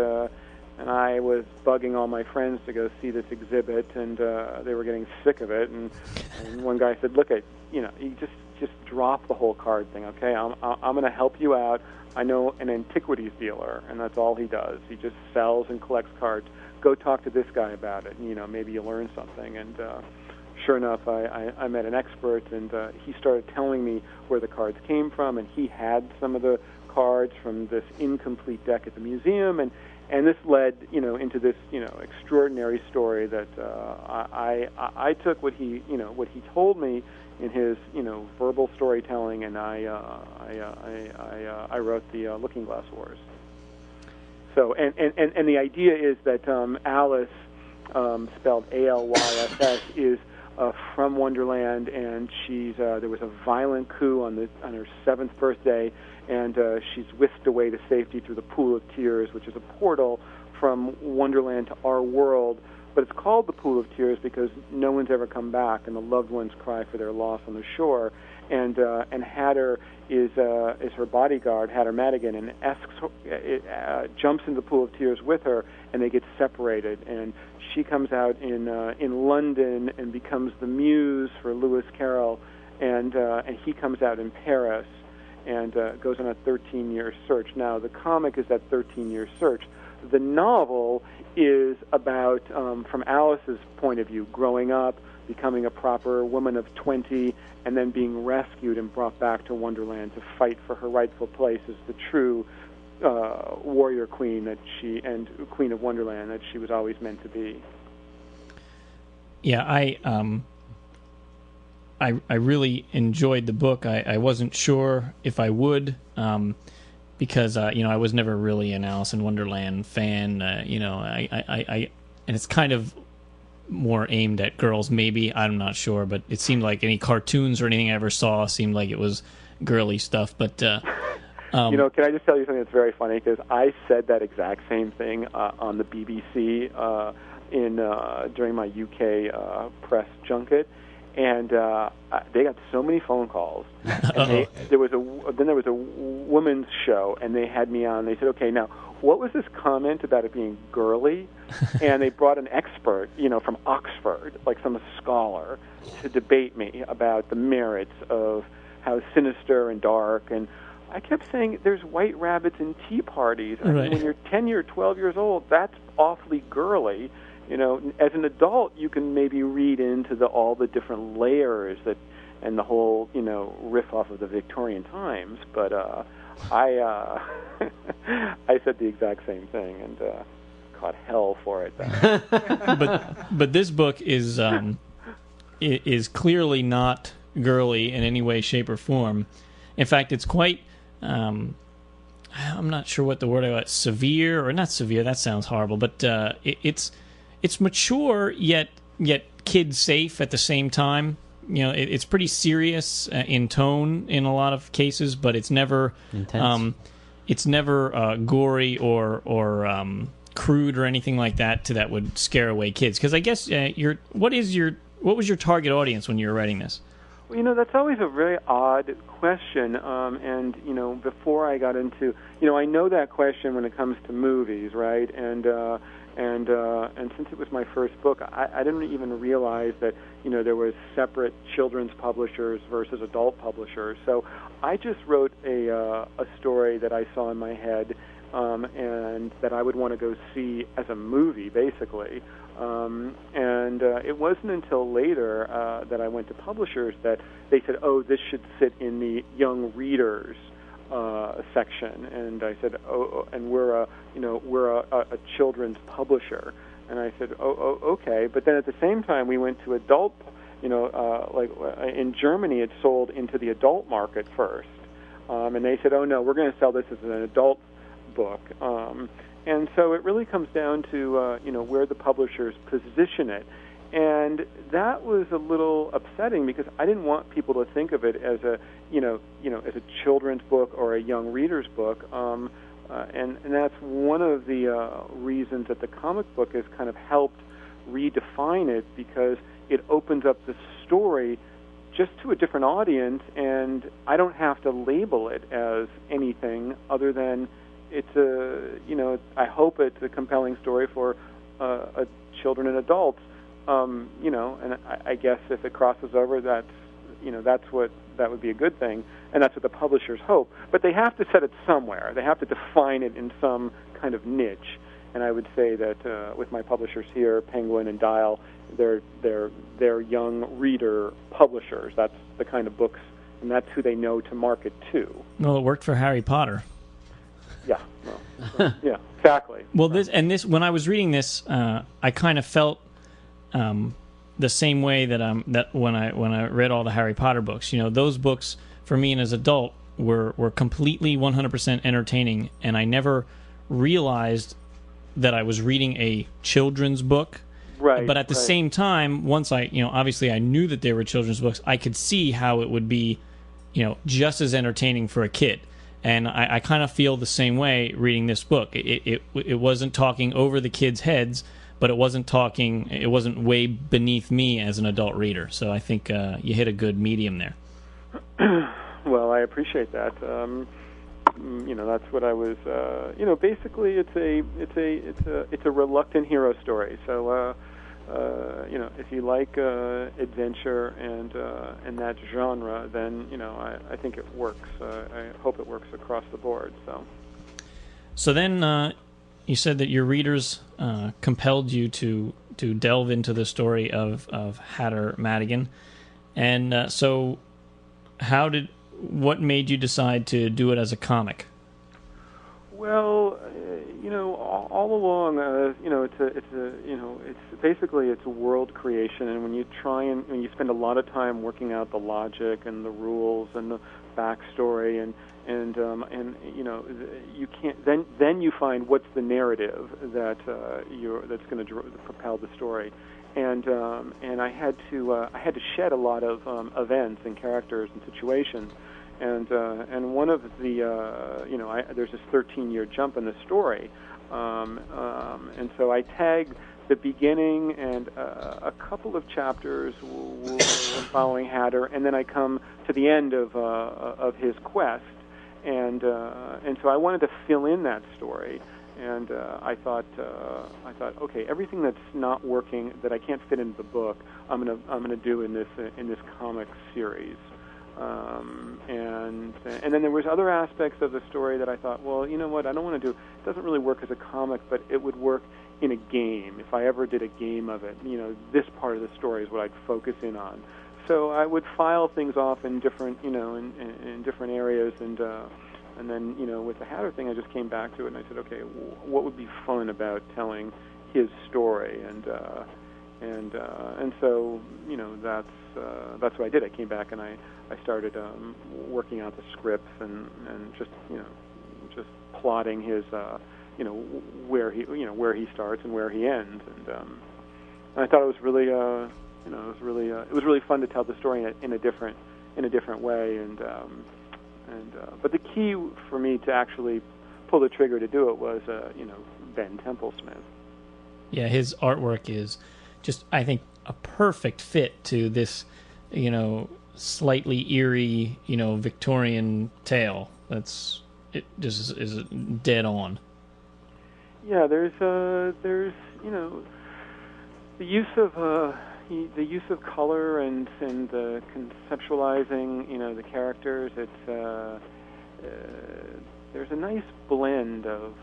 I was bugging all my friends to go see this exhibit, and they were getting sick of it. And one guy said, "Look, you just drop the whole card thing, okay? I'm going to help you out. I know an antiquities dealer, and that's all he does. He just sells and collects cards. Go talk to this guy about it, and maybe you'll learn something." And sure enough, I met an expert, and he started telling me where the cards came from, and he had some of the cards from this incomplete deck at the museum, and this led, into this, extraordinary story that I took what he told me in his, verbal storytelling, and I wrote the Looking Glass Wars. So, and the idea is that Alice, spelled ALYSS, is from Wonderland, and there was a violent coup on her 7th birthday, and she's whisked away to safety through the Pool of Tears, which is a portal from Wonderland to our world. But it's called the Pool of Tears because no one's ever come back, and the loved ones cry for their loss on the shore. And Hatter is her bodyguard, Hatter Madigan, and jumps into the Pool of Tears with her, and they get separated. And she comes out in London and becomes the muse for Lewis Carroll, and he comes out in Paris and goes on a 13-year search. Now, the comic is that 13-year search. The novel is about, from Alice's point of view, growing up, becoming a proper woman of 20, and then being rescued and brought back to Wonderland to fight for her rightful place as the true warrior queen and Queen of Wonderland that she was always meant to be. Yeah, I really enjoyed the book. I wasn't sure if I would, because I was never really an Alice in Wonderland fan. And it's kind of more aimed at girls, maybe. I'm not sure, but it seemed like any cartoons or anything I ever saw seemed like it was girly stuff. But can I just tell you something that's very funny? Because I said that exact same thing on the BBC during my UK press junket. And they got so many phone calls. And there was a women's show, and they had me on. They said, "Okay, now what was this comment about it being girly?" And they brought an expert, from Oxford, like some scholar, to debate me about the merits of how sinister and dark. And I kept saying, "There's white rabbits and tea parties. I mean, when you're 10 or 12 years old, that's awfully girly." As an adult, you can maybe read into all the different layers and the whole, riff off of the Victorian times. But I said the exact same thing and caught hell for it. But this book is clearly not girly in any way, shape, or form. In fact, it's quite. I'm not sure what the word I got. Severe or not severe? That sounds horrible. But it's mature yet kid safe at the same time. It's pretty serious in tone in a lot of cases, but it's never intense. It's never gory or crude or anything like that would scare away kids. Because I guess what was your target audience when you were writing this? Well, that's always a very odd question. And before I got into, I know that question when it comes to movies, right? And since it was my first book, I didn't even realize that there was separate children's publishers versus adult publishers. So I just wrote a story that I saw in my head, and that I would want to go see as a movie, basically. And it wasn't until later that I went to publishers that they said, "Oh, this should sit in the young readers section," and I said, "Oh, and we're a children's publisher," and I said, "Oh, okay." But then at the same time, we went to adult, like in Germany, it sold into the adult market first, and they said, "Oh no, we're going to sell this as an adult book," and so it really comes down to where the publishers position it. And that was a little upsetting because I didn't want people to think of it as a, as a children's book or a young reader's book. And that's one of the reasons that the comic book has kind of helped redefine it, because it opens up the story just to a different audience, and I don't have to label it as anything other than it's I hope it's a compelling story for children and adults. And I guess if it crosses over, that would be a good thing, and that's what the publishers hope. But they have to set it somewhere. They have to define it in some kind of niche. And I would say that with my publishers here, Penguin and Dial, they're young reader publishers. That's the kind of books, and that's who they know to market to. Well, it worked for Harry Potter. Yeah, exactly. Well, this when I was reading this, I kind of felt the same way that when I read all the Harry Potter books. You know, those books for me and as an adult were completely 100% entertaining, and I never realized that I was reading a children's book. Right. But at the same time, once obviously I knew that they were children's books, I could see how it would be, just as entertaining for a kid. And I kind of feel the same way reading this book. It wasn't talking over the kids' heads, but it wasn't way beneath me as an adult reader. So I think you hit a good medium there. Well, I appreciate that. That's what I was. Basically, it's a reluctant hero story. So, if you like adventure and that genre, then I think it works. I hope it works across the board. So then, you said that your readers compelled you to delve into the story of Hatter Madigan, and so what made you decide to do it as a comic? Well, all along, it's a world creation, and when you spend a lot of time working out the logic and the rules and the backstory, and you can't. Then you find what's the narrative that's going to propel the story. And I had to shed a lot of events and characters and situations, and one of the there's this 13-year jump in the story, and so I tagged the beginning and a couple of chapters following Hatter, and then I come to the end of his quest, and so I wanted to fill in that story. And I thought, okay, everything that's not working, that I can't fit into the book, I'm gonna do in this comic series. And then there was other aspects of the story that I thought, well, you know what, I don't want to do. It doesn't really work as a comic, but it would work in a game. If I ever did a game of it, this part of the story is what I'd focus in on. So I would file things off in different, in different areas, and then, with the Hatter thing, I just came back to it, and I said, okay, what would be fun about telling his story? And so, that's what I did. I came back and I started working out the scripts and just plotting his, where he starts and where he ends, and I thought it was really, it was really fun to tell the story in a different way, but the key for me to actually pull the trigger to do it was, Ben Templesmith. Yeah, his artwork is just, I think, a perfect fit to this, slightly eerie, Victorian tale. It just is dead on. Yeah, there's the use of color and conceptualizing, the characters. It's there's a nice blend of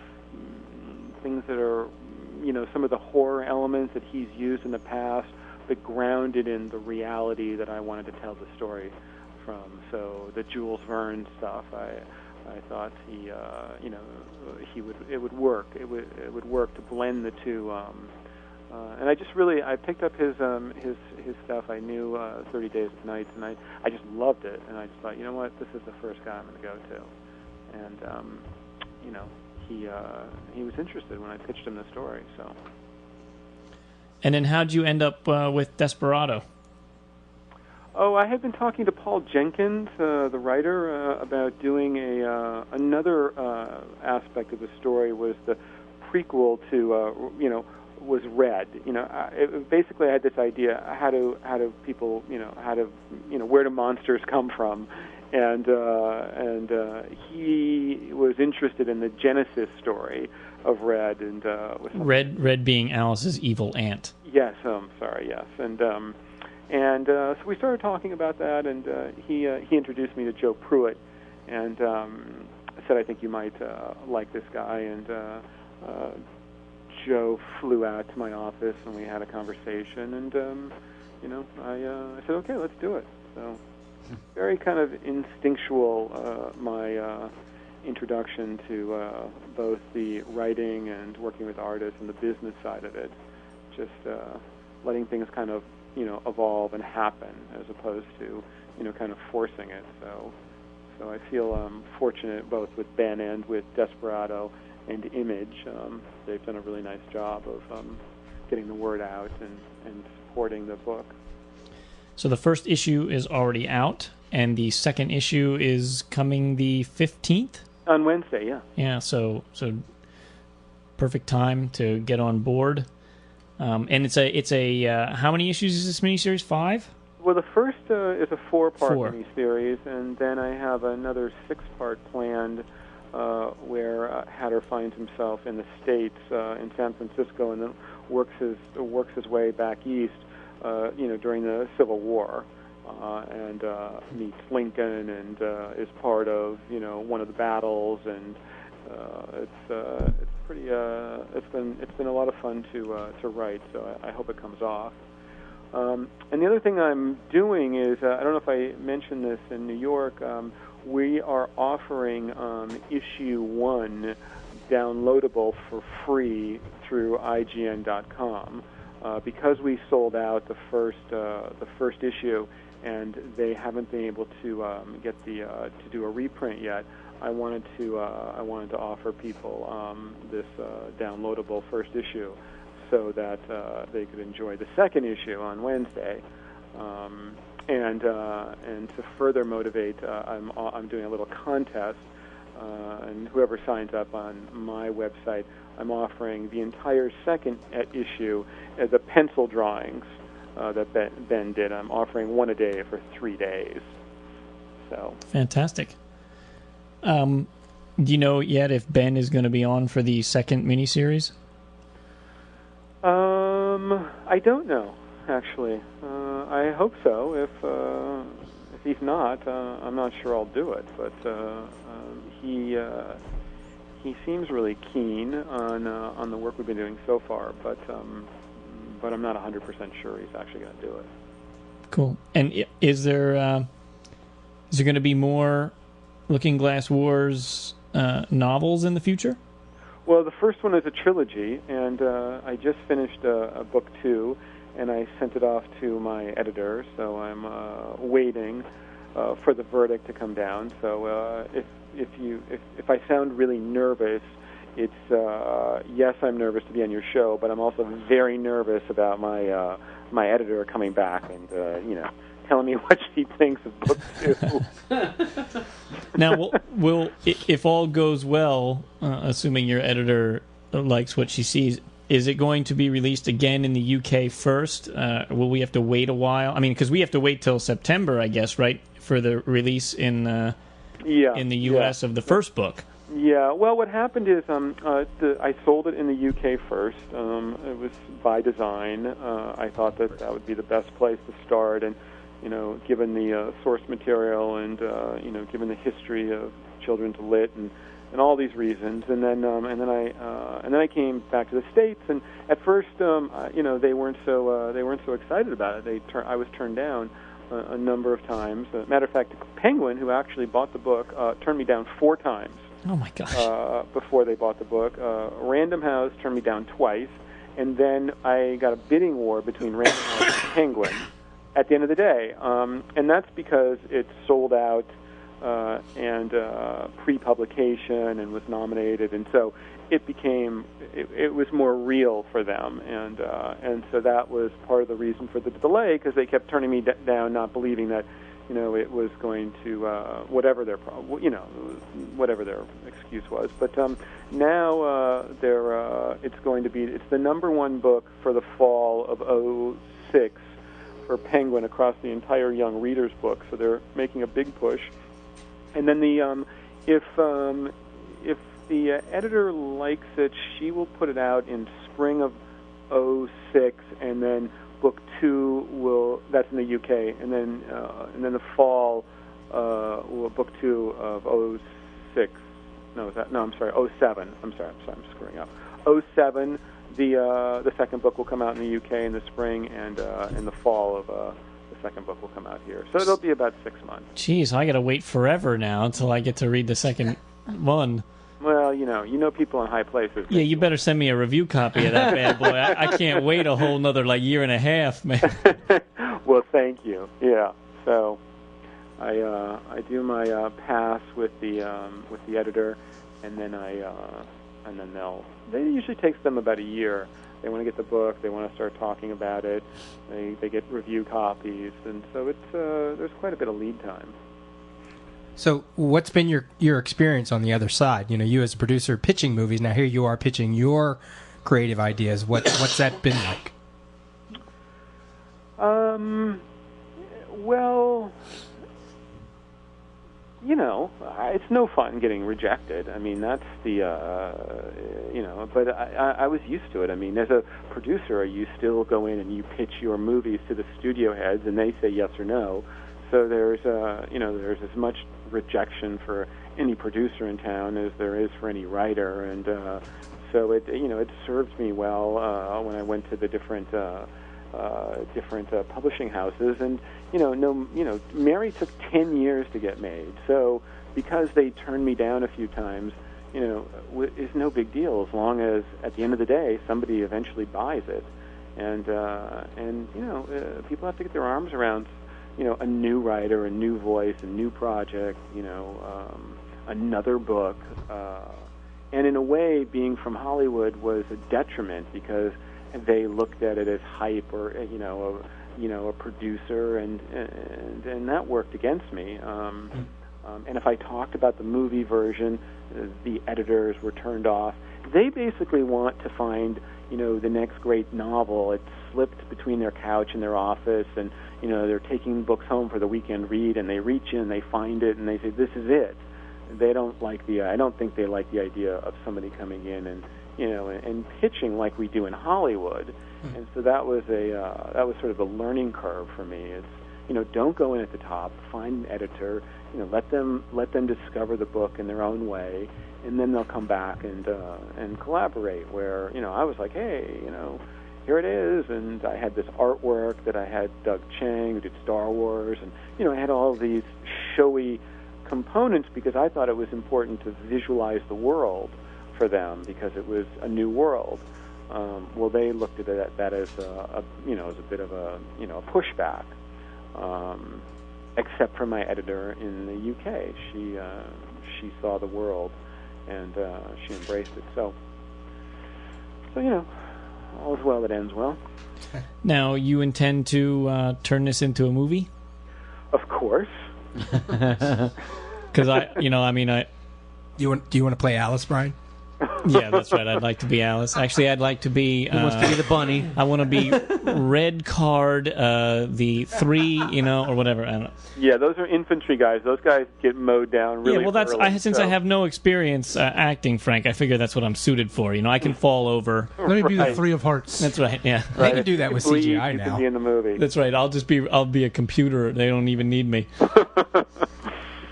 things that are, some of the horror elements that he's used in the past, but grounded in the reality that I wanted to tell the story from. So the Jules Verne stuff, I thought it would work. It would work to blend the two. And I picked up his stuff. I knew 30 Days of Nights, and I just loved it. And I just thought, you know what, this is the first guy I'm going to go to. And he was interested when I pitched him the story. So. And then how'd you end up with Desperado? Oh, I had been talking to Paul Jenkins, the writer, about doing another aspect of the story was the prequel to was Red. Basically I had this idea: how do people, where do monsters come from? And he was interested in the Genesis story of Red, and Red being Alice's evil aunt. Yes, sorry, yes, and so we started talking about that, and he introduced me to Joe Pruitt, and said, I think you might like this guy, and Joe flew out to my office, and we had a conversation, and I said, okay, let's do it. So very kind of instinctual, my introduction to both the writing and working with artists and the business side of it. Just letting things kind of, evolve and happen as opposed to, kind of forcing it. So I feel fortunate both with Ben and with Desperado and Image. They've done a really nice job of getting the word out and supporting the book. So the first issue is already out, and the second issue is coming the 15th? On Wednesday, yeah. Yeah, so perfect time to get on board. And it's a how many issues is this miniseries? 5? Well, the first is a 4-part 4. miniseries, and then I have another 6-part planned where Hatter finds himself in the States, in San Francisco, and then works his way back east, during the Civil War, and meets Lincoln and is part of one of the battles, and it's pretty it's been a lot of fun to write. So I hope it comes off. And the other thing I'm doing is, I don't know if I mentioned this in New York, we are offering issue 1 downloadable for free through IGN.com. Because we sold out the first issue, and they haven't been able to get to do a reprint yet, I wanted to offer people this downloadable first issue, so that they could enjoy the second issue on Wednesday, and to further motivate, I'm doing a little contest, and whoever signs up on my website, I'm offering the entire second issue as a pencil drawings that Ben did. I'm offering one a day for 3 days. So fantastic. Do you know yet if Ben is going to be on for the second miniseries? I don't know, actually. I hope so. If he's not, I'm not sure I'll do it. But he seems really keen on the work we've been doing so far. But I'm not 100% sure he's actually going to do it. Cool. And is there going to be more Looking Glass Wars novels in the future? Well, the first one is a trilogy, and I just finished a book 2, and I sent it off to my editor, so I'm waiting for the verdict to come down. So if I sound really nervous, it's yes, I'm nervous to be on your show, but I'm also very nervous about my editor coming back and telling me what she thinks of book 2. Now, will if all goes well, assuming your editor likes what she sees, is it going to be released again in the UK first? Will we have to wait a while? I mean, because we have to wait till September, I guess, right, for the release in the US of the first book. Yeah, well, what happened is I sold it in the UK first. It was by design. I thought that would be the best place to start, and given the source material and given the history of children's lit and all these reasons, and then I came back to the States, and at first they weren't so excited about it. I was turned down a number of times. Matter of fact, Penguin, who actually bought the book, turned me down 4 times. Oh my gosh! Before they bought the book, Random House turned me down twice, and then I got a bidding war between Random House and Penguin at the end of the day, and that's because it sold out and pre-publication and was nominated, and so it became it was more real for them, and so that was part of the reason for the delay, because they kept turning me down, not believing that it was going to whatever their excuse was. But now it's going to be, it's the #1 book for the fall of '06 for Penguin across the entire young readers book. So they're making a big push. And then if the editor likes it, she will put it out in spring of '06, and then book 2 that's in the UK, and then the fall book 2 of '06. I'm sorry, '07. I'm screwing up. '07. The second book will come out in the UK in the spring, and in the fall of the second book will come out here. So it'll be about 6 months. Jeez, I got to wait forever now until I get to read the second one. Well, you know people in high places. Yeah, you better send me a review copy of that bad boy. I can't wait a whole another year and a half, man. Well, thank you. Yeah. So I do my pass with the editor, and then it usually takes them about a year. They want to get the book. They want to start talking about it. They get review copies, and so it's there's quite a bit of lead time. So what's been your experience on the other side? You as a producer pitching movies. Now here you are pitching your creative ideas. What's that been like? Well, it's no fun getting rejected. I mean, that's the, but I was used to it. I mean, as a producer, you still go in and you pitch your movies to the studio heads, and they say yes or no. So there's as much rejection for any producer in town as there is for any writer, and so it served me well when I went to the different publishing houses, and Mary took 10 years to get made. So because they turned me down a few times, is no big deal as long as at the end of the day somebody eventually buys it, and people have to get their arms around a new writer, a new voice, a new project, another book, and in a way, being from Hollywood was a detriment because they looked at it as hype or a producer, and that worked against me. And if I talked about the movie version, the editors were turned off. They basically want to find the next great novel. It's slipped between their couch and their office, and they're taking books home for the weekend read, and they reach in and they find it and they say, this is it. They don't like I don't think they like the idea of somebody coming in and pitching like we do in Hollywood. And so that was sort of a learning curve for me. It's don't go in at the top, find an editor, let them discover the book in their own way, and then they'll come back and collaborate. Where I was like, hey, here it is, and I had this artwork that I had Doug Chang, who did Star Wars, and I had all of these showy components because I thought it was important to visualize the world for them because it was a new world. Well, they looked at that as a bit of a pushback. Except for my editor in the UK, she saw the world and she embraced it. So all's well that ends well. Now, you intend to turn this into a movie? Of course. Because do you want to play Alice, Brian? Yeah, that's right. I'd like to be Alice. Actually, I'd like to be... He wants to be the bunny. I want to be Red Card, the 3, or whatever. I don't know. Yeah, those are infantry guys. Those guys get mowed down really early. Since I have no experience acting, Frank, I figure that's what I'm suited for. I can fall over. Let me be the 3 of Hearts. That's right, yeah. They can do that with CGI now. You can be in the movie. That's right. I'll be a computer. They don't even need me.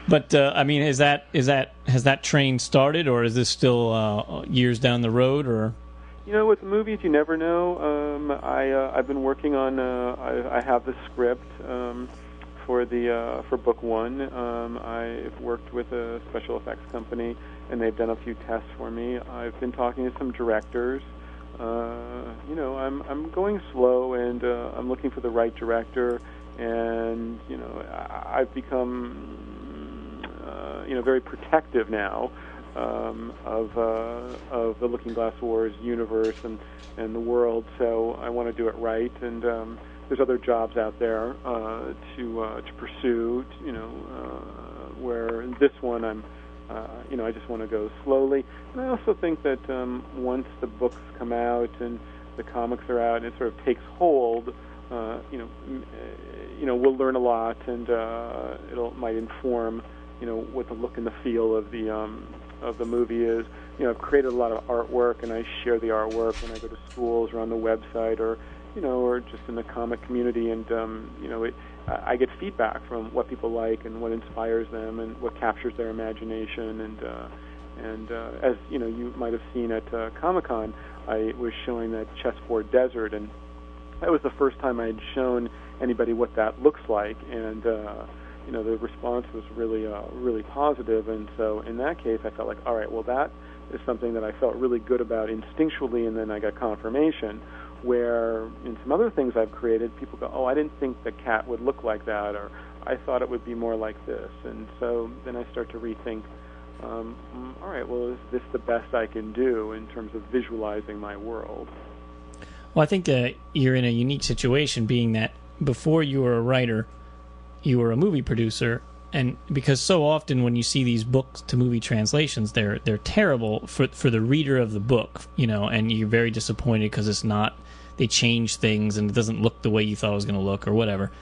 But has that train started, or is this still years down the road, or? With the movies, you never know. I've been working on. I have the script for book 1. I've worked with a special effects company, and they've done a few tests for me. I've been talking to some directors. I'm going slow, and I'm looking for the right director. And I've become very protective now of the Looking Glass Wars universe and the world. So I want to do it right, and there's other jobs out there to pursue. Where this one I just want to go slowly. And I also think that once the books come out and the comics are out, and it sort of takes hold. We'll learn a lot, and it might inform, what the look and the feel of the movie is. I've created a lot of artwork, and I share the artwork when I go to schools or on the website, or just in the comic community, and I get feedback from what people like and what inspires them and what captures their imagination, and as you might have seen at Comic-Con, I was showing that chessboard desert, and that was the first time I had shown anybody what that looks like, and the response was really really positive, and so in that case I felt like, all right, well, that is something that I felt really good about instinctually, and then I got confirmation. Where in some other things I've created, people go, oh, I didn't think the cat would look like that, or I thought it would be more like this. And so then I start to rethink, all right, well, is this the best I can do in terms of visualizing my world? Well, I think you're in a unique situation, being that before you were a writer, you were a movie producer, and because so often when you see these book to movie translations, they're terrible for the reader of the book, and you're very disappointed because it's not. They change things and it doesn't look the way you thought it was going to look, or whatever.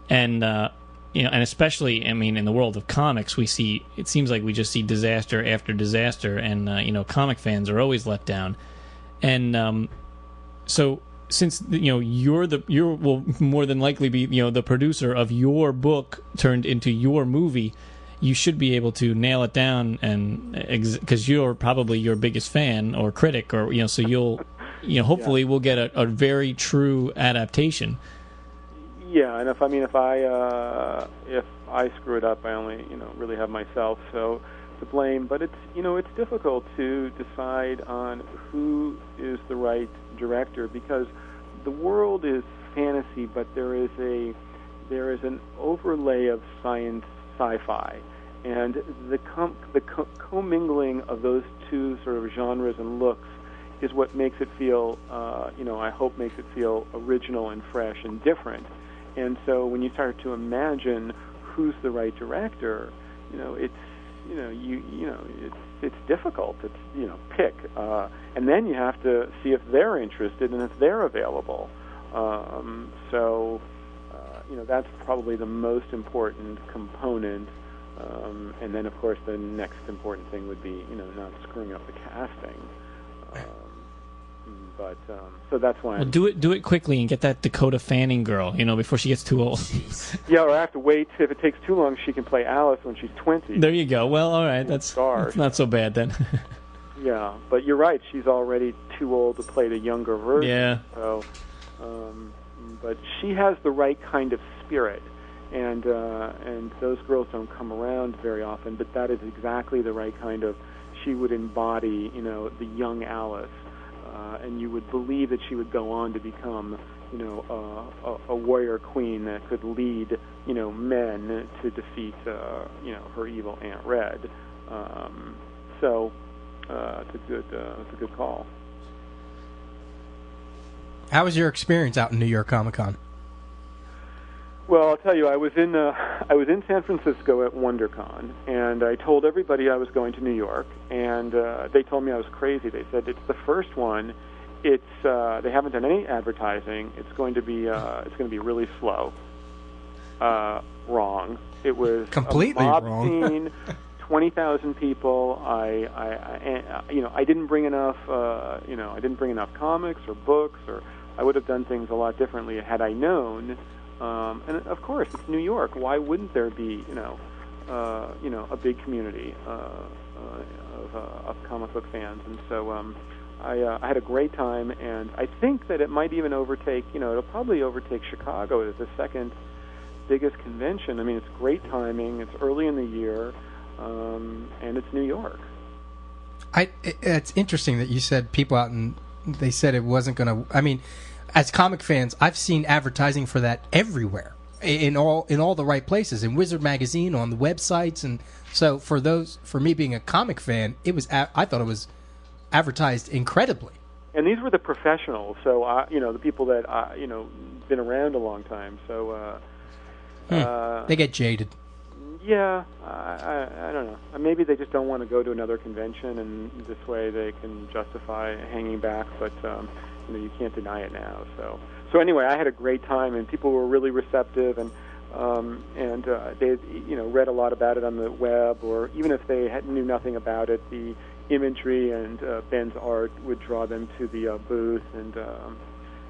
And and especially, I mean, in the world of comics, it seems like we just see disaster after disaster, and comic fans are always let down. And so since you will more than likely be the producer of your book turned into your movie, you should be able to nail it down, and because you're probably your biggest fan or critic, or so you'll hopefully we'll get a very true adaptation. Yeah, and if I screw it up, I only really have myself to blame. But it's difficult to decide on who is the right director, because the world is fantasy, but there is an overlay of science, sci-fi, and the commingling of those two sort of genres and looks is what makes it feel, I hope makes it feel original and fresh and different. And so when you start to imagine who's the right director, it's difficult. It's pick, and then you have to see if they're interested and if they're available. That's probably the most important component. And then, of course, the next important thing would be, not screwing up the casting. So that's why. Well, do it quickly and get that Dakota Fanning girl, before she gets too old. Yeah, or I have to wait. If it takes too long, she can play Alice when she's 20. There you go. Well, all right, that's not so bad then. Yeah, but you're right. She's already too old to play the younger version. Yeah. So, but she has the right kind of spirit, and those girls don't come around very often. But that is exactly the right kind of. She would embody, the young Alice. And you would believe that she would go on to become, a warrior queen that could lead, men to defeat, her evil Aunt Red. So it's a good call. How was your experience out in New York Comic Con? Well, I'll tell you, I was in San Francisco at WonderCon, and I told everybody I was going to New York, and they told me I was crazy. They said it's the first one. They haven't done any advertising. It's going to be really slow. Wrong. It was completely a mob wrong. Scene, 20,000 people. I didn't bring enough. I didn't bring enough comics or books, or I would have done things a lot differently had I known. And of course, it's New York. Why wouldn't there be, a big community of comic book fans? And so I had a great time, and I think that it might even overtake, it'll probably overtake Chicago as the second biggest convention. I mean, it's great timing. It's early in the year, and it's New York. It's interesting that you said people out and they said it wasn't going to. I mean, as comic fans, I've seen advertising for that everywhere, in all the right places, in Wizard Magazine, on the websites, and so for me being a comic fan, I thought it was advertised incredibly. And these were the professionals, so the people that been around a long time. So they get jaded. Yeah, I don't know. Maybe they just don't want to go to another convention, and this way they can justify hanging back. But you can't deny it now. So anyway, I had a great time, and people were really receptive, and they read a lot about it on the web, or even if they knew nothing about it, the imagery and Ben's art would draw them to the booth, and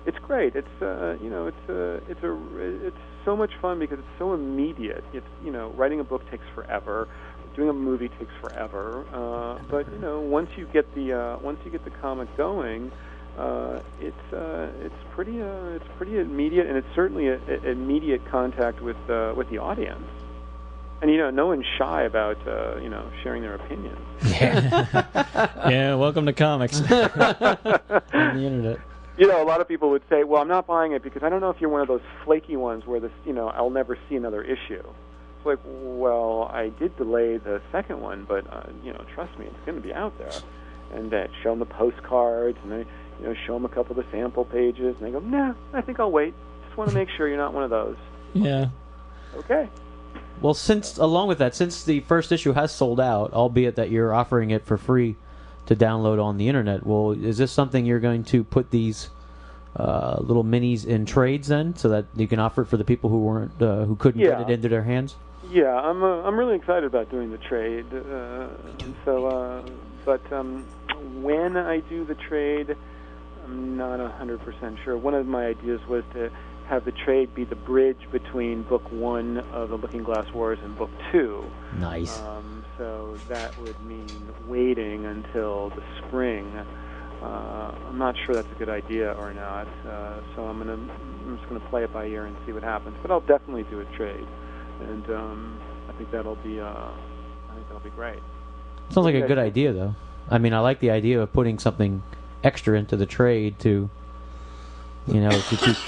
it's great. It's it's so much fun because it's so immediate. It's writing a book takes forever, doing a movie takes forever, but once you get the comic going, it's pretty immediate, and it's certainly an immediate contact with the audience. And no one's shy about sharing their opinion. Yeah, welcome to comics. On the internet. A lot of people would say, "Well, I'm not buying it because I don't know if you're one of those flaky ones where I'll never see another issue." It's like, well, I did delay the second one, but trust me, it's going to be out there. And show them the postcards, and they show them a couple of the sample pages, and they go, "Nah, I think I'll wait. Just want to make sure you're not one of those." Yeah. Okay. Well, along with that, since the first issue has sold out, albeit that you're offering it for free to download on the internet, well, is this something you're going to put these little minis in trades then, so that you can offer it for the people who couldn't get it into their hands? Yeah, I'm really excited about doing the trade. But when I do the trade, I'm not 100% sure. One of my ideas was to have the trade be the bridge between book 1 of the Looking Glass Wars and book 2. Nice. So that would mean waiting until the spring. I'm not sure that's a good idea or not. So I'm just gonna play it by ear and see what happens. But I'll definitely do a trade, and I think that'll be great. Sounds like a good idea, though. I mean, I like the idea of putting something extra into the trade to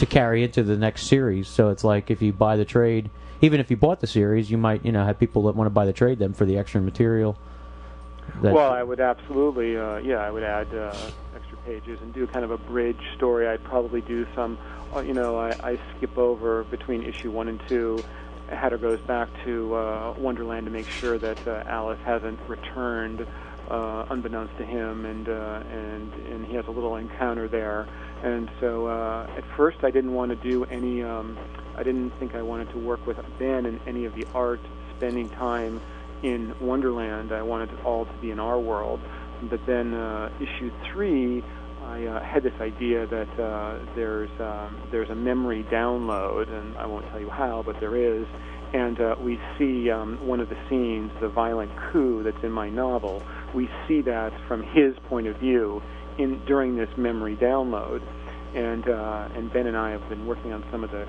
carry into the next series. So it's like if you buy the trade, even if you bought the series, you might have people that want to buy the trade then for the extra material. Well, I would absolutely, I would add extra pages and do kind of a bridge story. I'd probably do some, I skip over between issue 1 and 2. Hatter goes back to Wonderland to make sure that Alice hasn't returned, unbeknownst to him, and he has a little encounter there. And so at first I didn't want to do any, I didn't think I wanted to work with Ben in any of the art, spending time in Wonderland. I wanted it all to be in our world. But then issue 3, I had this idea that there's a memory download, and I won't tell you how, but there is. And we see one of the scenes, the violent coup that's in my novel. We see that from his point of view during this memory download. And Ben and I have been working on some of the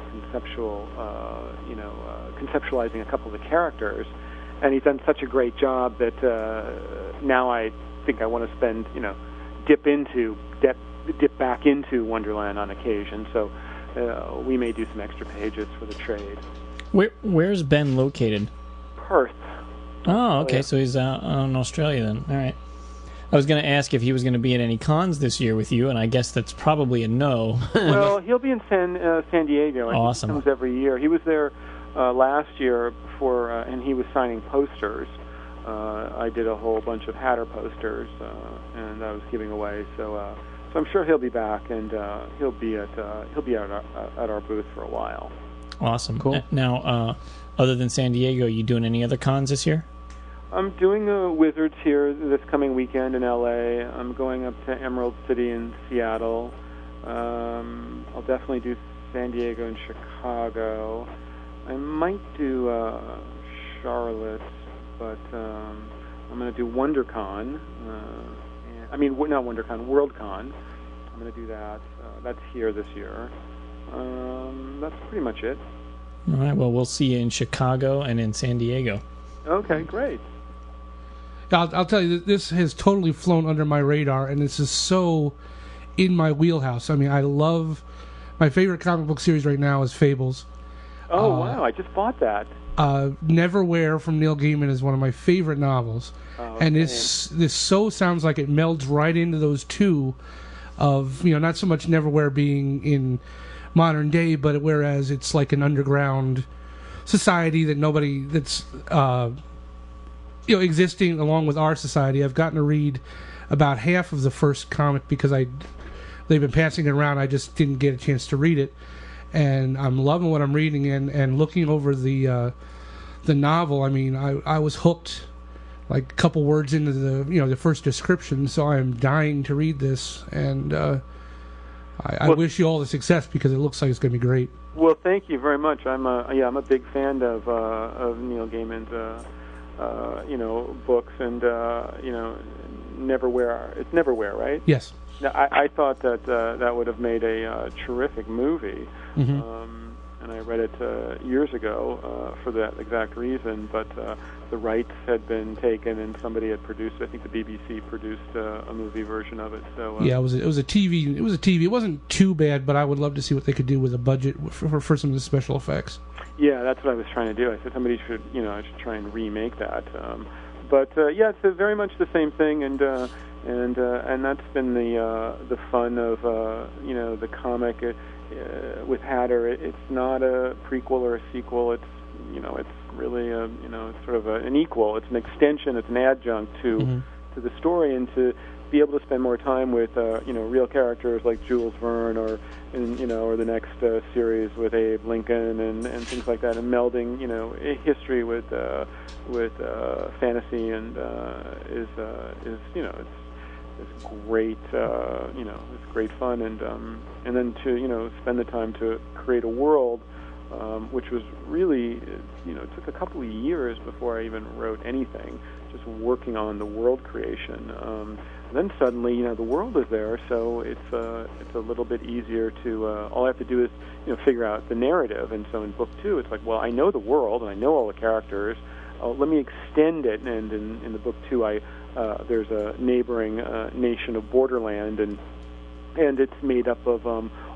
conceptualizing a couple of the characters. And he's done such a great job that now I think I want to dip back into Wonderland on occasion. So we may do some extra pages for the trade. Where's Ben located? Perth. Oh, okay. Yeah. So he's out in Australia then. All right. I was going to ask if he was going to be at any cons this year with you, and I guess that's probably a no. Well, he'll be in San Diego. Awesome. He comes every year. He was there last year and he was signing posters. I did a whole bunch of Hatter posters, and I was giving away. So I'm sure he'll be back, and he'll be at our booth for a while. Awesome. Cool. Now, other than San Diego, you doing any other cons this year? I'm doing Wizards here this coming weekend in L.A. I'm going up to Emerald City in Seattle. I'll definitely do San Diego and Chicago. I might do Charlotte, but I'm going to do WonderCon. Not WonderCon, WorldCon. I'm going to do that. That's here this year. That's pretty much it. All right. Well, we'll see you in Chicago and in San Diego. Okay, great. I'll tell you, this has totally flown under my radar, and this is so in my wheelhouse. I mean, I love... My favorite comic book series right now is Fables. Oh, wow, I just bought that. Neverwhere from Neil Gaiman is one of my favorite novels. Okay. And this so sounds like it melds right into those two of, not so much Neverwhere being in modern day, but whereas it's like an underground society that's existing along with our society. I've gotten to read about half of the first comic because they've been passing it around. I just didn't get a chance to read it, and I'm loving what I'm reading and looking over the novel. I mean, I was hooked like a couple words into the first description, so I'm dying to read this, and I wish you all the success because it looks like it's going to be great. Well, thank you very much. I'm a big fan of Neil Gaiman's books, and Neverwhere. It's Neverwhere, right? Yes. Now, I thought that would have made a terrific movie. Mm-hmm. and I read it years ago for that exact reason. But the rights had been taken, and somebody had produced. I think the BBC produced a movie version of it. So yeah, it was a TV. It was a TV. It wasn't too bad, but I would love to see what they could do with a budget for some of the special effects. Yeah, that's what I was trying to do. I said somebody should, I should try and remake that. But yeah, it's very much the same thing, and that's been the fun of the comic with Hatter. It's not a prequel or a sequel. It's it's really it's sort of an equal. It's an extension. It's an adjunct to the story, and to be able to spend more time with real characters like Jules Verne or the next series with Abe Lincoln and things like that, and melding history with fantasy and is it's great it's great fun, and then to spend the time to create a world which was really it took a couple of years before I even wrote anything, just working on the world creation. Then suddenly, the world is there, so it's a little bit easier to. All I have to do is, figure out the narrative. And so in book 2, it's like, well, I know the world and I know all the characters. Let me extend it. And in the book 2, there's a neighboring nation of Borderland, and it's made up of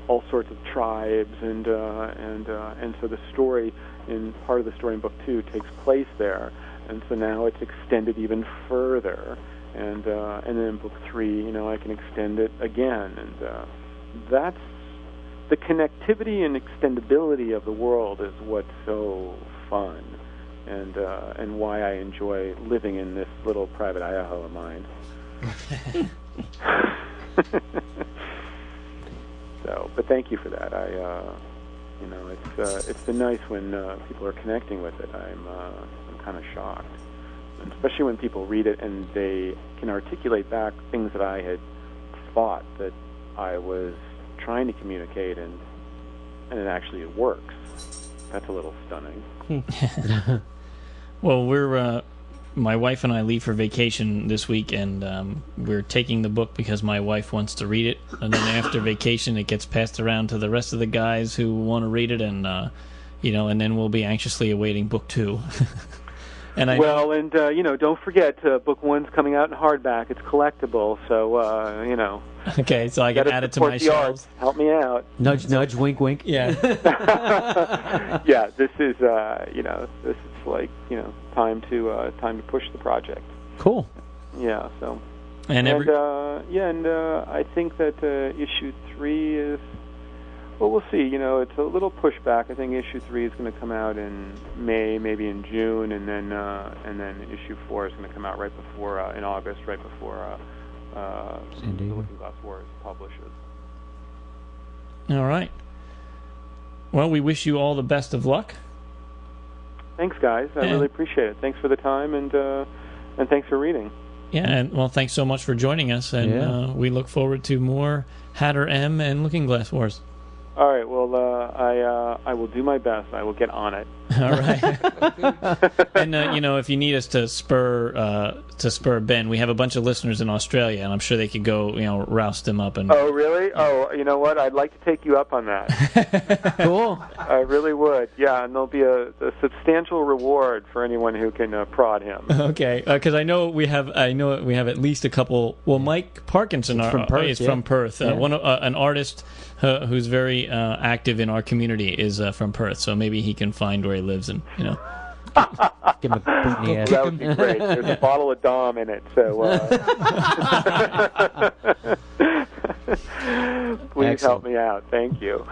all sorts of tribes, and so the story part of the story in book 2 takes place there, and so now it's extended even further. And then in book 3, I can extend it again, and that's the connectivity and extendability of the world is what's so fun, and why I enjoy living in this little private Idaho of mine. So, but thank you for that. It's been nice when people are connecting with it. I'm kind of shocked. Especially when people read it and they can articulate back things that I had thought that I was trying to communicate, and it actually works. That's a little stunning. Well, my wife and I leave for vacation this week, and we're taking the book because my wife wants to read it, and then after vacation it gets passed around to the rest of the guys who want to read it, and and then we'll be anxiously awaiting book 2. And don't forget, book 1's coming out in hardback. It's collectible, so Okay, so I can add it to my shelves. Help me out. Nudge, nudge, wink, wink. Yeah. Yeah, this is like time to push the project. Cool. Yeah. So. And I think that issue 3 is. Well, we'll see. It's a little pushback. I think issue 3 is going to come out in May, maybe in June, and then issue 4 is going to come out right before in August, right before San Diego. Looking Glass Wars publishes. All right. Well, we wish you all the best of luck. Thanks, guys. I really appreciate it. Thanks for the time, and thanks for reading. Yeah, and well, thanks so much for joining us, and we look forward to more Hatter M and Looking Glass Wars. All right. Well, I will do my best. I will get on it. All right. And if you need us to spur Ben, we have a bunch of listeners in Australia, and I'm sure they could go, roust him up. And oh, really? Oh, you know what? I'd like to take you up on that. Cool. I really would. Yeah, and there'll be a substantial reward for anyone who can prod him. Okay, because I know we have at least a couple. Well, Mike Parkinson from Perth, from Perth. Yeah. An artist who's very active in our community is from Perth, so maybe he can find where he lives and give him a boot in the ass. That would be great. There's a bottle of Dom in it, so please help me out. Thank you.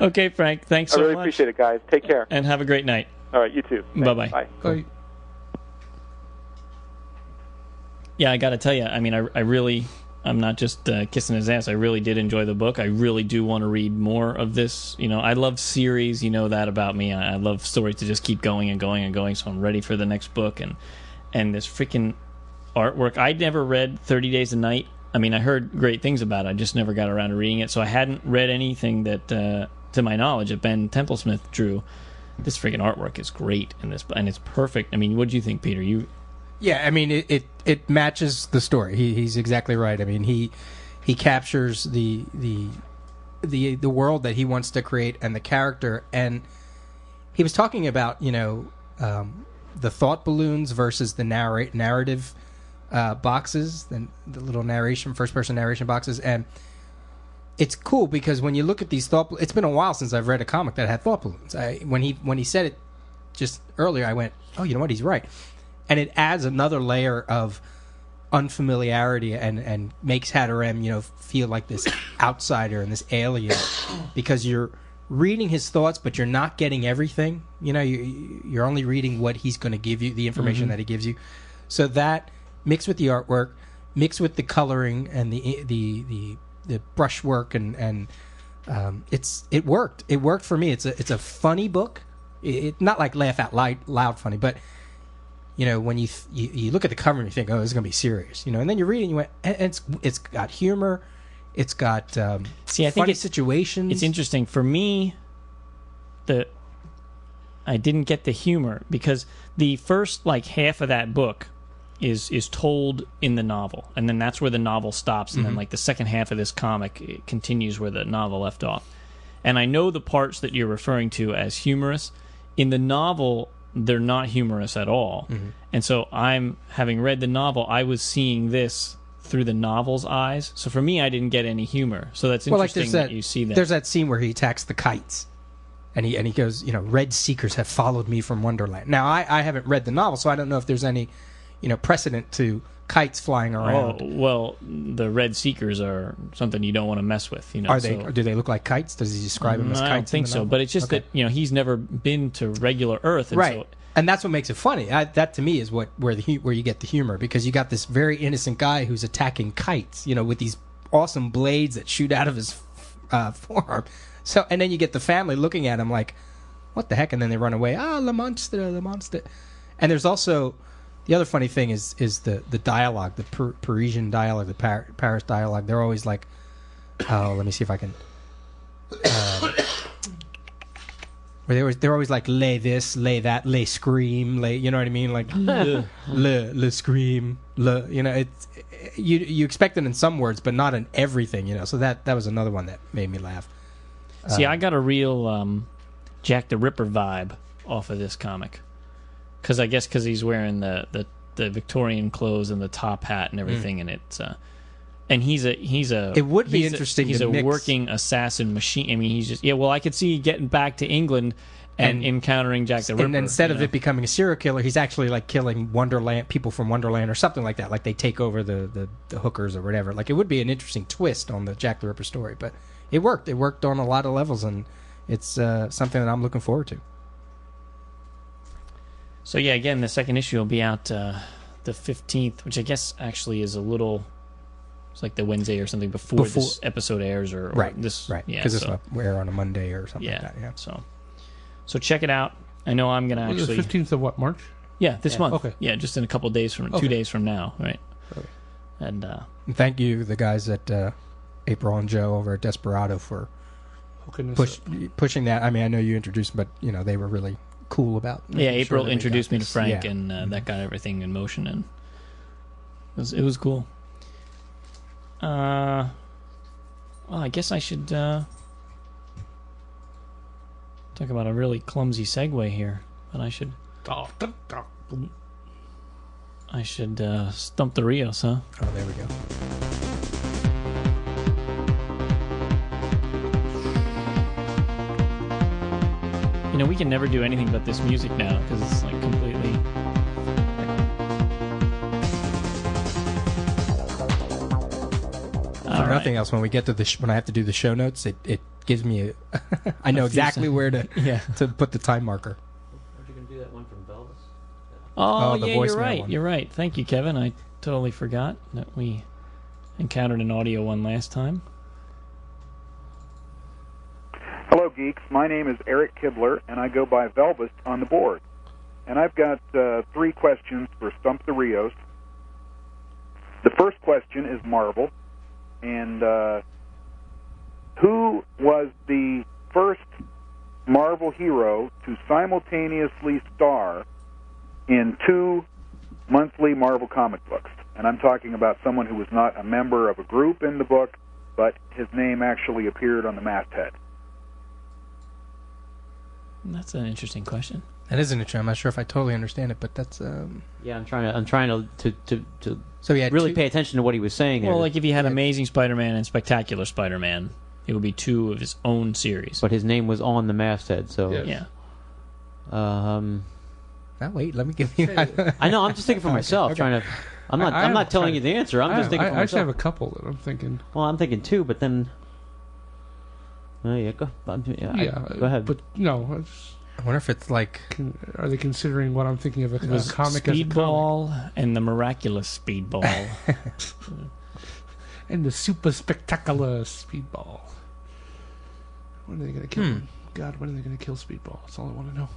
Okay, Frank. Thanks so much. I really appreciate it, guys. Take care. And have a great night. All right, you too. Bye-bye. Bye. Bye. Yeah, I got to tell you, I mean, I'm not just kissing his ass. I really did enjoy the book. I really do want to read more of this. I love series. You know that about me. I love stories to just keep going and going and going. So I'm ready for the next book. And this freaking artwork. I'd never read 30 Days a Night. I mean, I heard great things about it. I just never got around to reading it. So I hadn't read anything that, to my knowledge, that Ben Templesmith drew. This freaking artwork is great in this, and it's perfect. I mean, what do you think, Peter? Yeah, I mean, it matches the story. He's exactly right. I mean, he captures the the world that he wants to create and the character. And he was talking about, the thought balloons versus the narrative boxes, the little first-person narration boxes. And it's cool because when you look at these it's been a while since I've read a comic that had thought balloons. When he said it just earlier, I went, oh, you know what, he's right. And it adds another layer of unfamiliarity and makes Hatterem, feel like this outsider and this alien because you're reading his thoughts, but you're not getting everything. You're only reading what he's going to give you, the information that he gives you. So that mixed with the artwork, mixed with the coloring and the brushwork, and it worked. It worked for me. It's a funny book. It's not like laugh out loud funny, but when you look at the cover and you think, oh, this is going to be serious, and then you read it and you went, and it's got humor, it's got I think funny situations. It's interesting for me that I didn't get the humor because the first half of that book is told in the novel, and then that's where the novel stops, and then the second half of this comic it continues where the novel left off. And I know the parts that you're referring to as humorous. In the novel, they're not humorous at all. And so having read the novel, I was seeing this through the novel's eyes. So for me, I didn't get any humor. So that's interesting that you see that. There's that scene where he attacks the kites. And he goes, red seekers have followed me from Wonderland. Now, I haven't read the novel, so I don't know if there's any, precedent to kites flying around. Oh, well, the red seekers are something you don't want to mess with. Are they? Do they look like kites? Does he describe them as kites? I don't think so. But it's just that he's never been to regular Earth, and right? So, and that's what makes it funny. That to me is where you get the humor, because you got this very innocent guy who's attacking kites, with these awesome blades that shoot out of his forearm. So, and then you get the family looking at him like, what the heck? And then they run away. Le monster, le monster. And there's also the other funny thing is the dialogue, the Parisian dialogue, the Paris dialogue. They're always like, oh, let me see if I can. Where they're always like, lay this, lay that, lay scream, lay, you know what I mean? Like, le scream, it's you expect it in some words, but not in everything, So that was another one that made me laugh. See, I got a real Jack the Ripper vibe off of this comic. Because he's wearing the Victorian clothes and the top hat and everything, and it's and he's a it would be interesting. He's a working assassin machine. I mean, he's just I could see getting back to England and encountering Jack the Ripper. And instead of it becoming a serial killer, he's actually like killing people from Wonderland or something like that. Like they take over the hookers or whatever. Like it would be an interesting twist on the Jack the Ripper story, but it worked. It worked on a lot of levels, and it's something that I'm looking forward to. So yeah, again, the second issue will be out the 15th, which I guess actually is it's like the Wednesday or something before this episode airs, or this, right? Because it's not air on a Monday or something like that. Yeah. So check it out. I know I'm gonna actually the 15th of what, March? Yeah, this month. Okay. Yeah, just in a couple of days from 2 days from now, right? Okay. And thank you, the guys at April and Joe over at Desperado for pushing that. I mean, I know you introduced them, but they were really cool about. April introduced me to Frank, and that got everything in motion, and it was cool. Well, I guess I should talk about a really clumsy segue here, but I should stump the Rios, huh? Oh, there we go. We can never do anything but this music now because it's like completely. For nothing else, when we get to when I have to do the show notes, it gives me I know exactly where to put the time marker. Aren't you going to do that one from Belvis? Oh yeah, you're right. One. You're right. Thank you, Kevin. I totally forgot that we encountered an audio one last time. Hello, Geeks. My name is Eric Kibler, and I go by Velvis on the board. And I've got 3 questions for Stump the Rios. The first question is Marvel, and who was the first Marvel hero to simultaneously star in 2 monthly Marvel comic books? And I'm talking about someone who was not a member of a group in the book, but his name actually appeared on the masthead? That's an interesting question. That is an interesting. I'm not sure if I totally understand it, but that's. Yeah, I'm trying to So he had really two- pay attention to what he was saying. Well, there. like if he had Amazing Spider-Man and Spectacular Spider-Man, it would be two of his own series. but his name was on the masthead, so Yeah. Yeah. Now wait, let me give you. I know. I'm just thinking for myself, trying to. I'm not. I I'm have- not telling you the answer. I'm just thinking for I actually have myself. a couple that I'm thinking. Well, I'm thinking two, but then. Yeah, go. Go ahead. But no, I wonder if it's like. are they considering what I'm thinking of a It was comic as a comic? Speedball and the Miraculous Speedball. And the super spectacular Speedball. When are they going to kill him? God, when are they going to kill Speedball? That's all I want to know.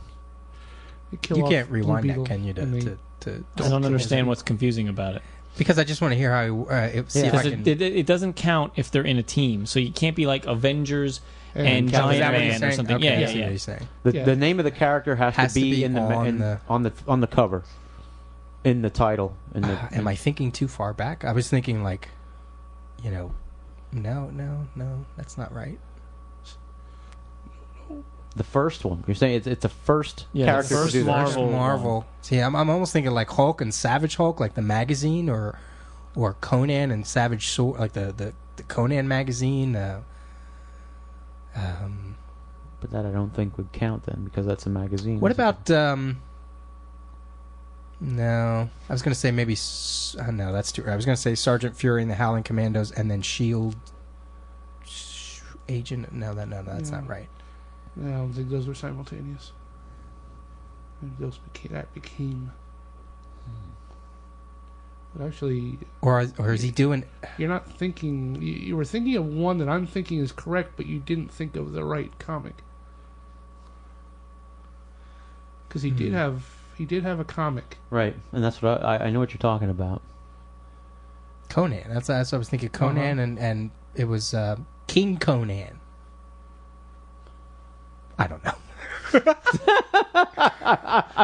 They kill You off can't Blue rewind Beetle, that, can you? and they- To I don't understand what's confusing about it. because I just want to hear how. See if I Because can. it doesn't count if they're in a team, so you can't be like Avengers and Captain- Giant Is that what you're Man or saying? something. Okay, Yeah, I yeah, see yeah. what you're saying. Yeah. The name of the character has to be in on the cover, in the title. In the, Am I thinking too far back? I was thinking like, no, that's not right. the first one? You're saying it's a first Yeah, the character first to do that. Marvel. Marvel. See, I'm almost thinking like Hulk and Savage Hulk, like the magazine, or Conan and Savage Sword, like the Conan magazine. But that I don't think would count then because that's a magazine. What about? No, I was going to say maybe. No, that's too. I was going to say Sergeant Fury and the Howling Commandos, and then Shield Agent. No, that's not right. I don't think those were simultaneous. I think that became. But actually, Or is he doing? you're not thinking. You were thinking of one that I'm thinking is correct, but you didn't think of the right comic. Because he did have a comic. Right, and that's what I know what you're talking about. Conan. That's what I was thinking. Conan and it was King Conan. I don't know.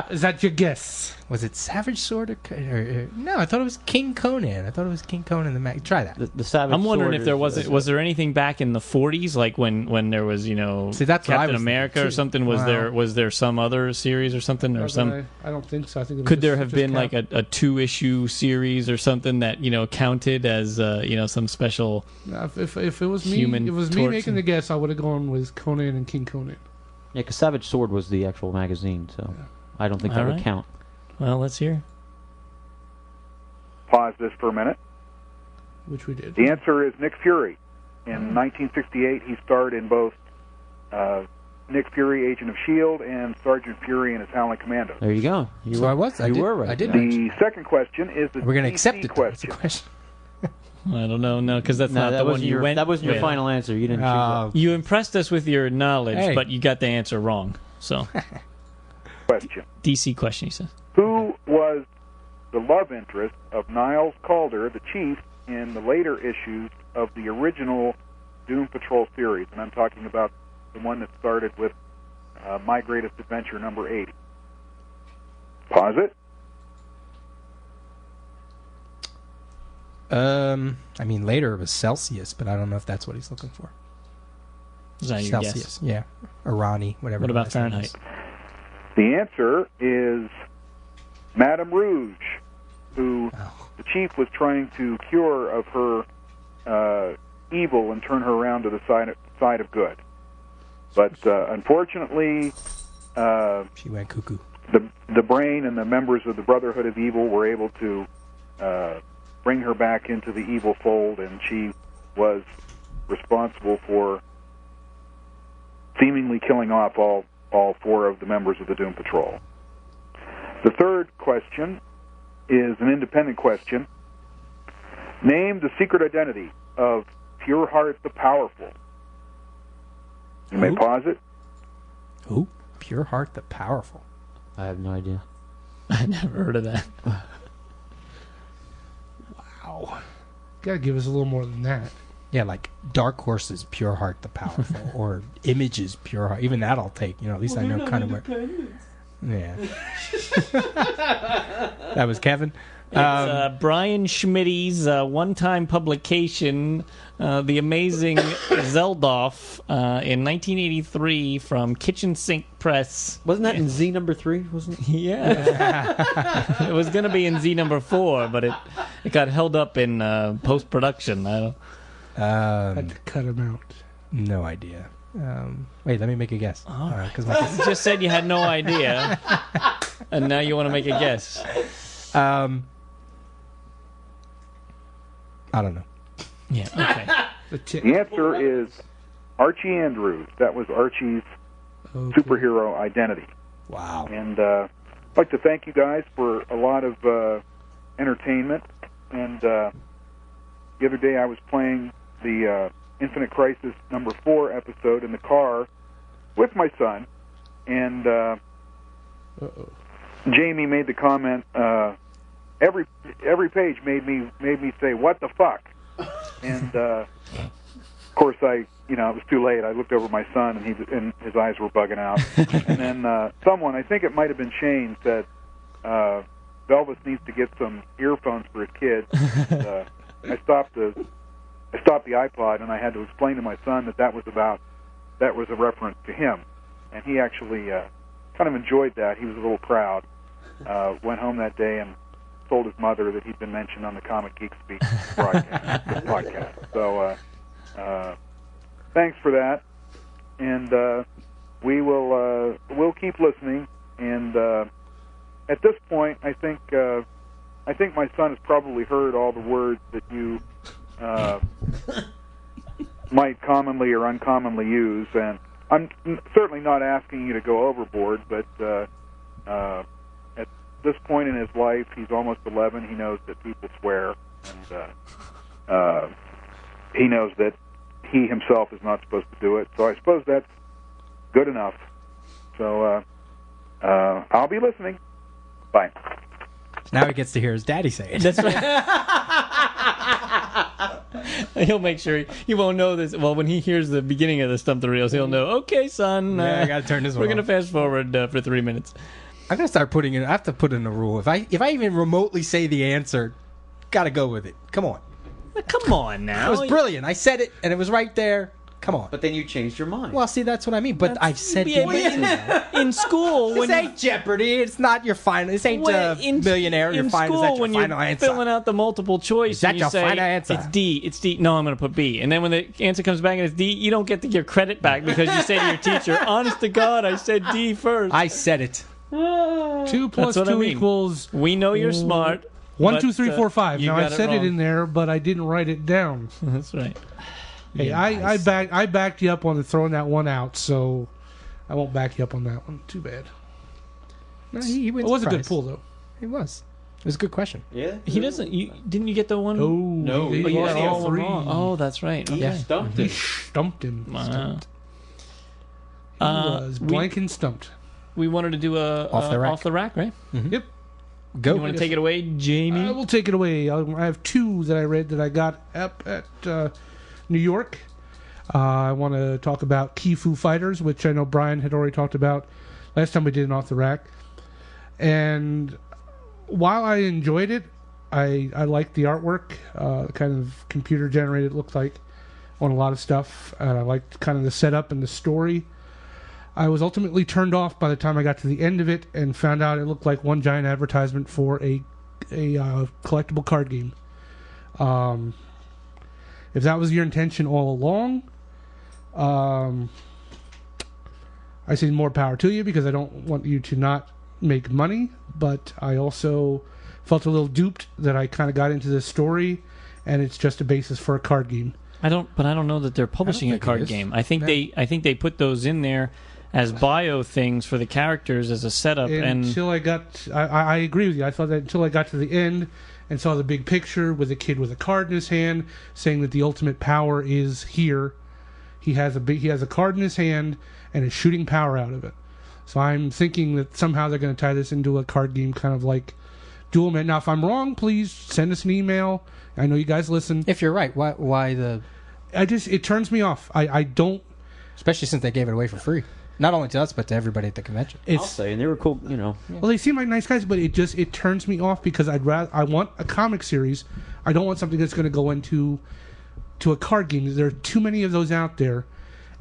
Is that your guess? Was it Savage Sword or no? I thought it was King Conan. I thought it was King Conan the Mag. Try that. The Savage I'm wondering Sword if there is- was there anything back in the 40s, like when there was See, that's what I Captain was America thinking, or too. something? Wow. Was there some other series or something or some? I don't think so. I think it was Could there just- have just been Cap. like a 2-issue series or something that counted as some special? No, if it was me, Human if it was me Torch making and- the guess, I would have gone with Conan and King Conan. Yeah, because Savage Sword was the actual magazine, so I don't think that All would right. count. Well, let's hear. Pause this for a minute. Which we did. The answer is Nick Fury. In 1968, he starred in both Nick Fury, Agent of S.H.I.E.L.D., and Sergeant Fury and his Howling Commandos. There you go. You were right. I did. The second question is the We're going to DC accept it. That's the question. question. I don't know, no, because that's No, not that the one wasn't you your went. that wasn't your with. final answer. You didn't choose Oh, You impressed us with your knowledge, Hey. but you got the answer wrong. So, Question. DC question, he says. Who was the love interest of Niles Calder, the Chief, in the later issues of the original Doom Patrol series? And I'm talking about the one that started with My Greatest Adventure number 80. Pause it. I mean, later it was Celsius, but I don't know if that's what he's looking for. Is that your Celsius, guess? yeah. Irani, whatever. What the about last name Fahrenheit? is. The answer is Madame Rouge, who Oh. the Chief was trying to cure of her evil and turn her around to the side of good. But unfortunately, She went cuckoo. the Brain and the members of the Brotherhood of Evil were able to bring her back into the evil fold, and she was responsible for seemingly killing off all four of the members of the Doom Patrol. The third question is an independent question. Name the secret identity of Pureheart the Powerful. You may Who? pause it. Who? Pure Heart the Powerful. I have no idea. I never heard of that. Wow. Gotta give us a little more than that. Yeah, like Dark Horse's Pure Heart the Powerful, or Image's Pure Heart. Even that I'll take. At least I know kind of where. Yeah. That was Kevin. It's Brian Schmidt's one-time publication, The Amazing Zeldoff, in 1983 from Kitchen Sink Press. Wasn't that in Z number 3? Wasn't it? Yeah. It was going to be in Z number 4, but it got held up in post-production. I don't. Had to cut him out. No idea. Wait, let me make a guess. You just said you had no idea, and now you want to make a guess. I don't know. Yeah, okay. The answer is Archie Andrews. That was Archie's superhero identity. Wow. And I'd like to thank you guys for a lot of entertainment. And the other day I was playing the Infinite Crisis number 4 episode in the car with my son, and Jamie made the comment, every page made me say, "What the fuck?" And of course it was too late. I looked over at my son, and his eyes were bugging out. And then someone, I think it might have been Shane, said Velvis needs to get some earphones for his kids. And, I stopped the iPod, and I had to explain to my son that was a reference to him, and he actually kind of enjoyed that. He was a little proud. Went home that day and told his mother that he'd been mentioned on the Comic Geek Speak podcast. So thanks for that, and we'll keep listening. And at this point, I think my son has probably heard all the words that you might commonly or uncommonly use, and I'm certainly not asking you to go overboard, but at this point in his life, he's almost 11, he knows that people swear, and he knows that he himself is not supposed to do it, so I suppose that's good enough. So I'll be listening. Bye. Now he gets to hear his daddy say it. That's right. He'll make sure he won't know this. Well, when he hears the beginning of the Stump the Reels, he'll know, okay, son, I gotta turn this one we're going to off. fast forward for 3 minutes. I'm gonna start putting in. I have to put in a rule. If I even remotely say the answer, gotta go with it. Come on. Come on now. It was brilliant. I said it, and it was right there. Come on. But then you changed your mind. Well, see, that's what I mean. But I've said the answer. In school, This ain't Jeopardy. It's not your final. This ain't Millionaire. Your in final. school, Is that your when final you're answer? filling out the multiple choice, Is that and you your say, final answer? It's D. It's D. No, I'm going to put B. And then when the answer comes back and it's D, you don't get to give credit back because you say to your teacher, honest to God, I said D first. I said it. 2 plus That's what 2 I mean. equals We know you're smart. 1, but, 2, 3, 4, 5. you Now I got it said it wrong. in there, but I didn't write it down. That's right. Hey, I backed you up on throwing that one out, so I won't back you up on that one. Too bad. No, he wins It was the a good prize. pull, though. It was. It was a good question. Yeah. He doesn't. Didn't you get the one? No, he Oh, you lost got all three. wrong. Oh, that's right. He Okay. stumped He it. stumped him. Wow. He was blank and stumped. We wanted to do a Off the rack. right? Yep. Go. You want to take it away, Jamie? I will take it away. I have 2 that I read that I got up at New York. I want to talk about Key Foo Fighters, which I know Brian had already talked about last time we did an Off the Rack. And while I enjoyed it, I liked the artwork, kind of computer generated it looked like on a lot of stuff. I liked kind of the setup and the story. I was ultimately turned off by the time I got to the end of it and found out it looked like one giant advertisement for a collectible card game. If that was your intention all along, I say more power to you, because I don't want you to not make money, but I also felt a little duped that I kind of got into this story and it's just a basis for a card game. I don't know that they're publishing a think it card is. game. I think they put those in there as bio things for the characters as a setup. Until I agree with you. I thought that until I got to the end and saw the big picture with a kid with a card in his hand saying that the ultimate power is here. He has a card in his hand and is shooting power out of it. So I'm thinking that somehow they're going to tie this into a card game, kind of like Duel Man. Now, if I'm wrong, please send us an email. I know you guys listen. If you're right, why the? It turns me off. I don't. Especially since they gave it away for free. Not only to us, but to everybody at the convention. I'll say, and they were cool, you know. Well, they seem like nice guys, but it turns me off because I want a comic series. I don't want something that's going to go into a card game. There are too many of those out there,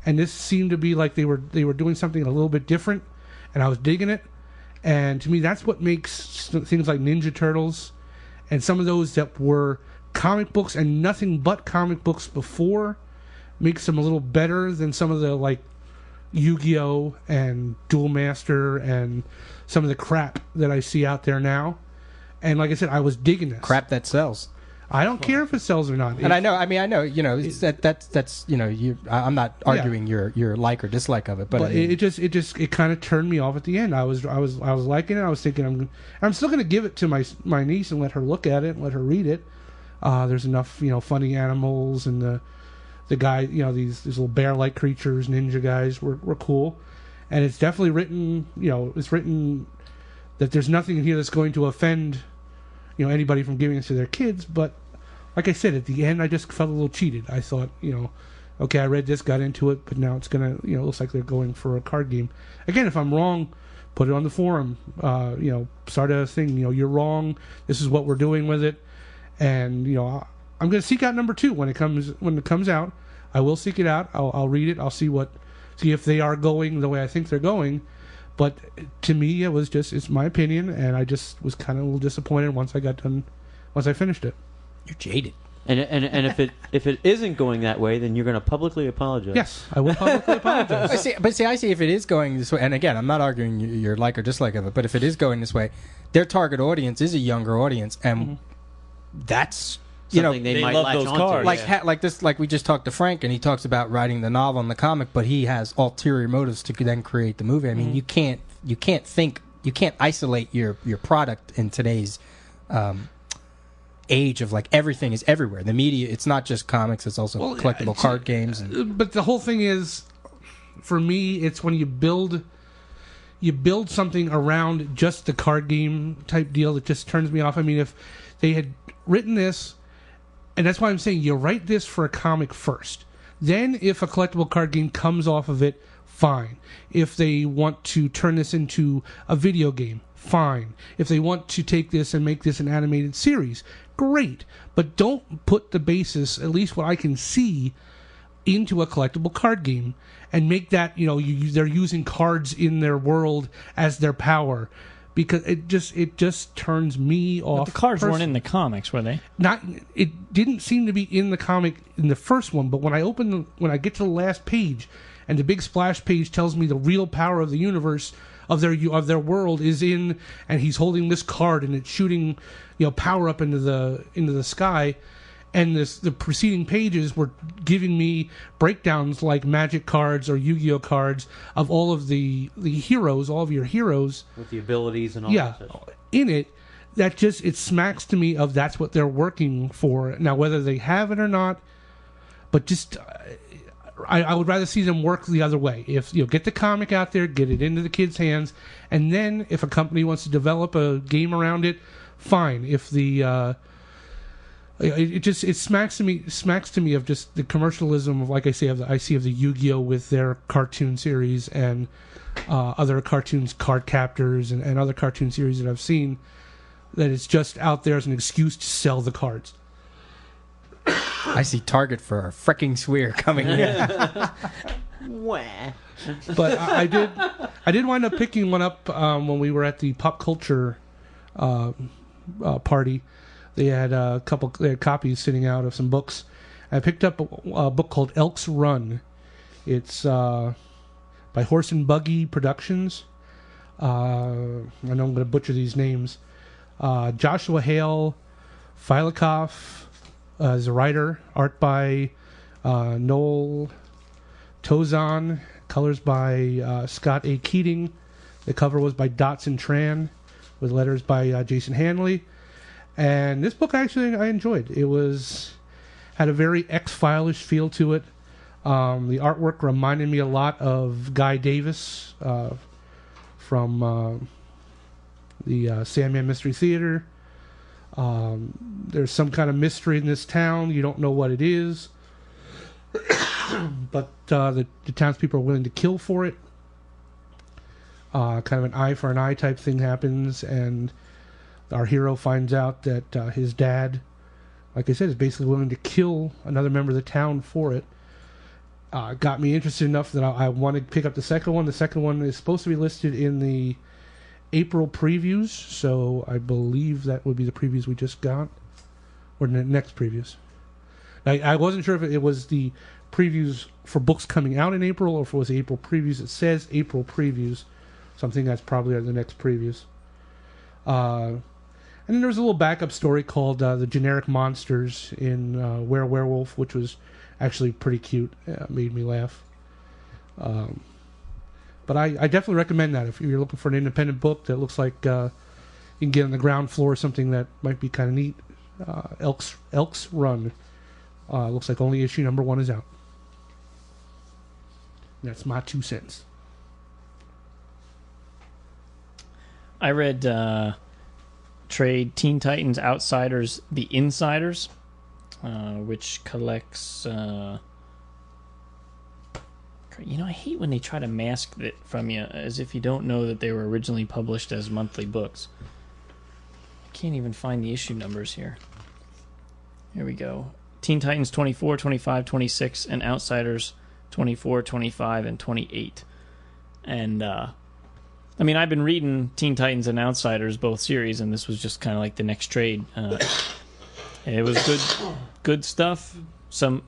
and this seemed to be like they were doing something a little bit different, and I was digging it. And to me, that's what makes things like Ninja Turtles and some of those that were comic books and nothing but comic books before makes them a little better than some of the like Yu-Gi-Oh and Duel Master and some of the crap that I see out there now. And like I said, I was digging this Crap that sells. I don't care if it sells or not. And I know, you know, that's you know, I'm not arguing your like or dislike of it, but I mean, it kind of turned me off at the end. I was liking it. I was thinking I'm still going to give it to my niece and let her look at it and let her read it. There's enough, you know, funny animals and the guy, you know, these little bear-like creatures, ninja guys were cool, and it's definitely written, you know, it's written that there's nothing in here that's going to offend, you know, anybody from giving it to their kids. But like I said, at the end, I just felt a little cheated. I thought, you know, okay, I read this, got into it, but now it's gonna, you know, it looks like they're going for a card game. Again, if I'm wrong, put it on the forum. You know, start a thing. You know, you're wrong. This is what we're doing with it, and you know, I'm going to seek out number 2 when it comes out. I will seek it out. I'll read it. I'll see if they are going the way I think they're going. But to me, it's my opinion, and I just was kind of a little disappointed once I finished it. You're jaded. And if it isn't going that way, then you're going to publicly apologize. Yes, I will publicly apologize. I see if it is going this way, and again, I'm not arguing your like or dislike of it, but if it is going this way, their target audience is a younger audience, and that's something they might love latch those onto. cards. Like we just talked to Frank, and he talks about writing the novel and the comic, but he has ulterior motives to then create the movie. I mean, you can't isolate your product in today's age of like everything is everywhere. The media, it's not just comics; it's also collectible card games. But the whole thing is, for me, it's when you build something around just the card game type deal that just turns me off. I mean, if they had written this, and that's why I'm saying you write this for a comic first. Then, if a collectible card game comes off of it, fine. If they want to turn this into a video game, fine. If they want to take this and make this an animated series, great. But don't put the basis, at least what I can see, into a collectible card game and make that, you know, they're using cards in their world as their power. Because it just turns me off. But the cards weren't in the comics, were they? It didn't seem to be in the comic in the first one. But when I get to the last page, and the big splash page tells me the real power of the universe of their world is in, and he's holding this card and it's shooting, you know, power up into the sky. And the preceding pages were giving me breakdowns like Magic cards or Yu-Gi-Oh cards of all of the heroes, all of your heroes. With the abilities and all that stuff. In it, it smacks to me of that's what they're working for. Now, whether they have it or not, but just... I would rather see them work the other way. If you know, get the comic out there, get it into the kids' hands, and then if a company wants to develop a game around it, fine. If the it smacks to me of just the commercialism of, like I say, of the Yu-Gi-Oh with their cartoon series and other cartoons, Card Captors and other cartoon series that I've seen, that it's just out there as an excuse to sell the cards. I see Target for a fricking swear coming in. But I did wind up picking one up when we were at the pop culture party. They had copies sitting out of some books. I picked up a book called Elk's Run. It's by Horse and Buggy Productions. I know I'm going to butcher these names. Joshua Hale Filakoff is a writer. Art by Noel Tozan. Colors by Scott A. Keating. The cover was by Dotson Tran, with letters by Jason Hanley. And this book actually I enjoyed. It had a very X-File-ish feel to it. The artwork reminded me a lot of Guy Davis from the Sandman Mystery Theater. There's some kind of mystery in this town. You don't know what it is. But the townspeople are willing to kill for it. kind of an eye for an eye type thing happens, and our hero finds out that his dad, like I said, is basically willing to kill another member of the town for it. Got me interested enough that I wanted to pick up the second one. The second one is supposed to be listed in the April previews, so I believe that would be the previews we just got, or the next previews. I wasn't sure if it was the previews for books coming out in April or if it was the April previews. It says April previews, so I think that's probably the next previews. And then there was a little backup story called The Generic Monsters in Werewolf, which was actually pretty cute. Made me laugh. But I definitely recommend that if you're looking for an independent book that looks like you can get on the ground floor, something that might be kind of neat. Elk's Run. Looks like only issue number 1 is out. And that's my 2 cents. I read trade Teen Titans Outsiders The Insiders, which collects... I hate when they try to mask it from you as if you don't know that they were originally published as monthly books. I can't even find the issue numbers here. Here we go. Teen Titans 24, 25, 26, and Outsiders 24, 25, and 28. And, I've been reading Teen Titans and Outsiders, both series, and this was just kind of like the next trade. It was good stuff.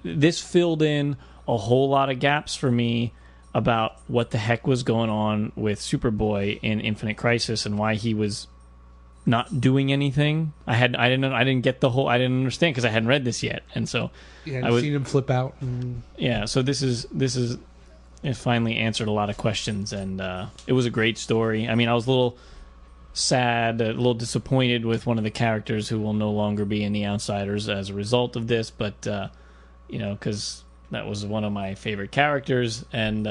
This filled in a whole lot of gaps for me about what the heck was going on with Superboy in Infinite Crisis and why he was not doing anything. I didn't get the whole. I didn't understand because I hadn't read this yet, and so I seen him flip out. Yeah, so this is it finally answered a lot of questions, and it was a great story. I mean, I was a little sad, a little disappointed with one of the characters who will no longer be in the Outsiders as a result of this, but because that was one of my favorite characters, and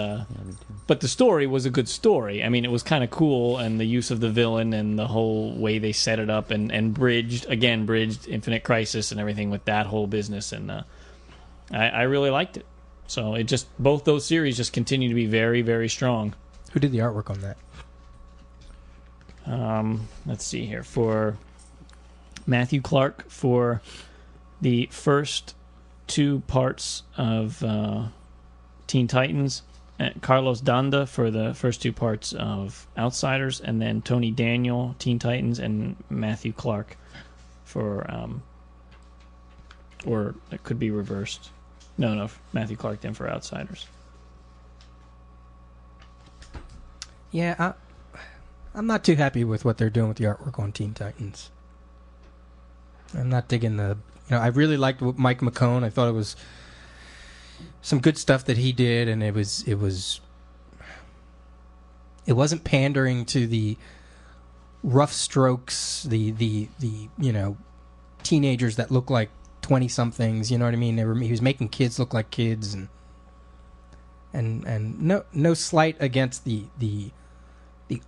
but the story was a good story. I mean, it was kind of cool, and the use of the villain and the whole way they set it up and bridged Infinite Crisis and everything with that whole business, and I really liked it. So it just both those series just continue to be very, very strong. Who did the artwork on that? Let's see here. For Matthew Clark for the first 2 parts of Teen Titans, and Carlos Danda for the first 2 parts of Outsiders, and then Tony Daniel, Teen Titans, and Matthew Clark for, or it could be reversed. No, Matthew Clark then for Outsiders. Yeah, I'm not too happy with what they're doing with the artwork on Teen Titans. I'm not digging I really liked Mike McCone. I thought it was some good stuff that he did, and it wasn't pandering to the rough strokes, the teenagers that look like 20-somethings. You know what I mean? He was making kids look like kids, and no slight against the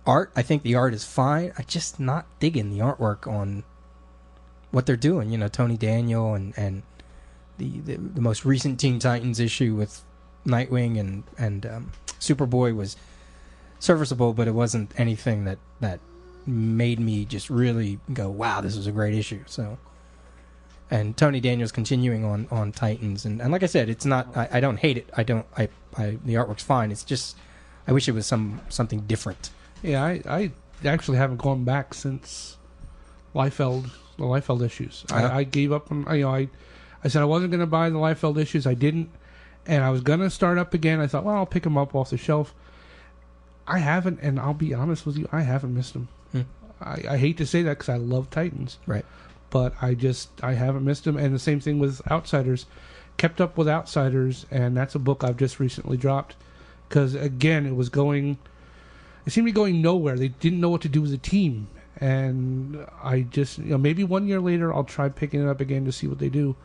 art. I think the art is fine. I'm just not digging the artwork on what they're doing. Tony Daniel and the most recent Teen Titans issue with Nightwing and Superboy was serviceable, but it wasn't anything that made me just really go, wow, this was a great issue. So, and Tony Daniel's continuing on Titans, and like I said, it's not. I don't hate it. The artwork's fine. It's just I wish it was something different. Yeah, I actually haven't gone back since the Liefeld issues. I gave up on. I said I wasn't going to buy the Liefeld issues. I didn't, and I was going to start up again. I thought, well, I'll pick them up off the shelf. I haven't, and I'll be honest with you, I haven't missed them. I hate to say that because I love Titans, right? But I haven't missed them. And the same thing with Outsiders. Kept up with Outsiders, and that's a book I've just recently dropped because again, it seemed to be going nowhere. They didn't know what to do with the team. And I just, maybe 1 year later I'll try picking it up again to see what they do.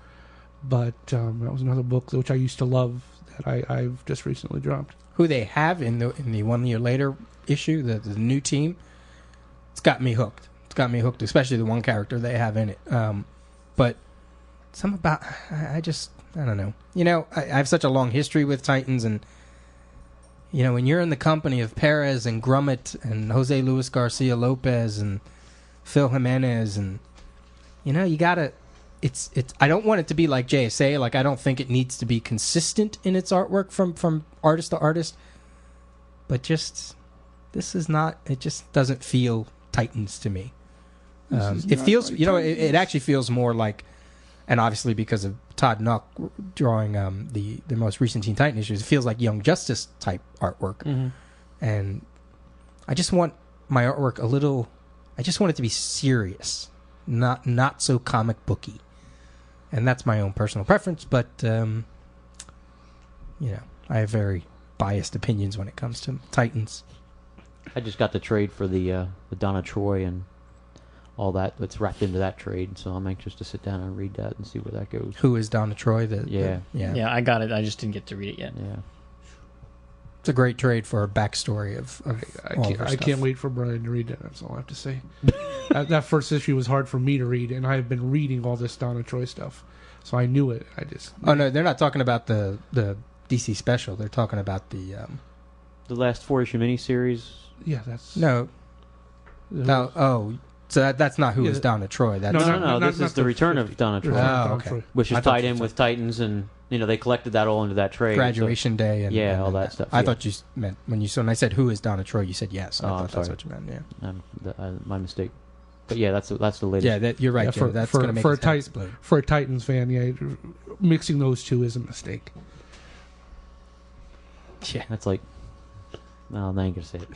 But that was another book which I used to love that I've just recently dropped. Who they have in the 1 year later issue, the new team, it's got me hooked. It's got me hooked, especially the one character they have in it. But something about, I don't know. I have such a long history with Titans, and you know, when you're in the company of Perez and Grummett and Jose Luis Garcia Lopez and Phil Jimenez, and you know, you gotta. It's. I don't want it to be like JSA. Like, I don't think it needs to be consistent in its artwork from artist to artist. But just this is not. It just doesn't feel Titans to me. It feels. Like, you know, it actually feels more like, and obviously because of Todd Nuck drawing the most recent Teen Titan issues, it feels like Young Justice type artwork. Mm-hmm. And I just want my artwork a little. I just want it to be serious, not so comic booky. And that's my own personal preference, but you know, I have very biased opinions when it comes to Titans. I just got the trade for the Donna Troy and all that. It's wrapped into that trade, so I'm anxious to sit down and read that and see where that goes. Who is Donna Troy? Yeah, I got it. I just didn't get to read it yet. Yeah, it's a great trade for a backstory of I can't wait for Brian to read it. That's all I have to say. that first issue was hard for me to read, and I have been reading all this Donna Troy stuff, so I knew it. Oh no, they're not talking about the DC special. They're talking about the last 4-issue miniseries. Yeah, that's no. Oh, so that's not who is Donna Troy. That's no. This is the return of Donna Troy. Oh, okay. Which is tied in with Titans, and you know they collected that all into that trade. Graduation Day, and all that stuff. I thought you meant when I said who is Donna Troy, you said yes. I thought that's what you meant. Yeah, my mistake. But yeah, that's the latest. Yeah, you're right. Yeah, that's going to make his head explode. For a Titans fan, yeah, mixing those two is a mistake. Yeah, that's like. No, I'm not gonna say it.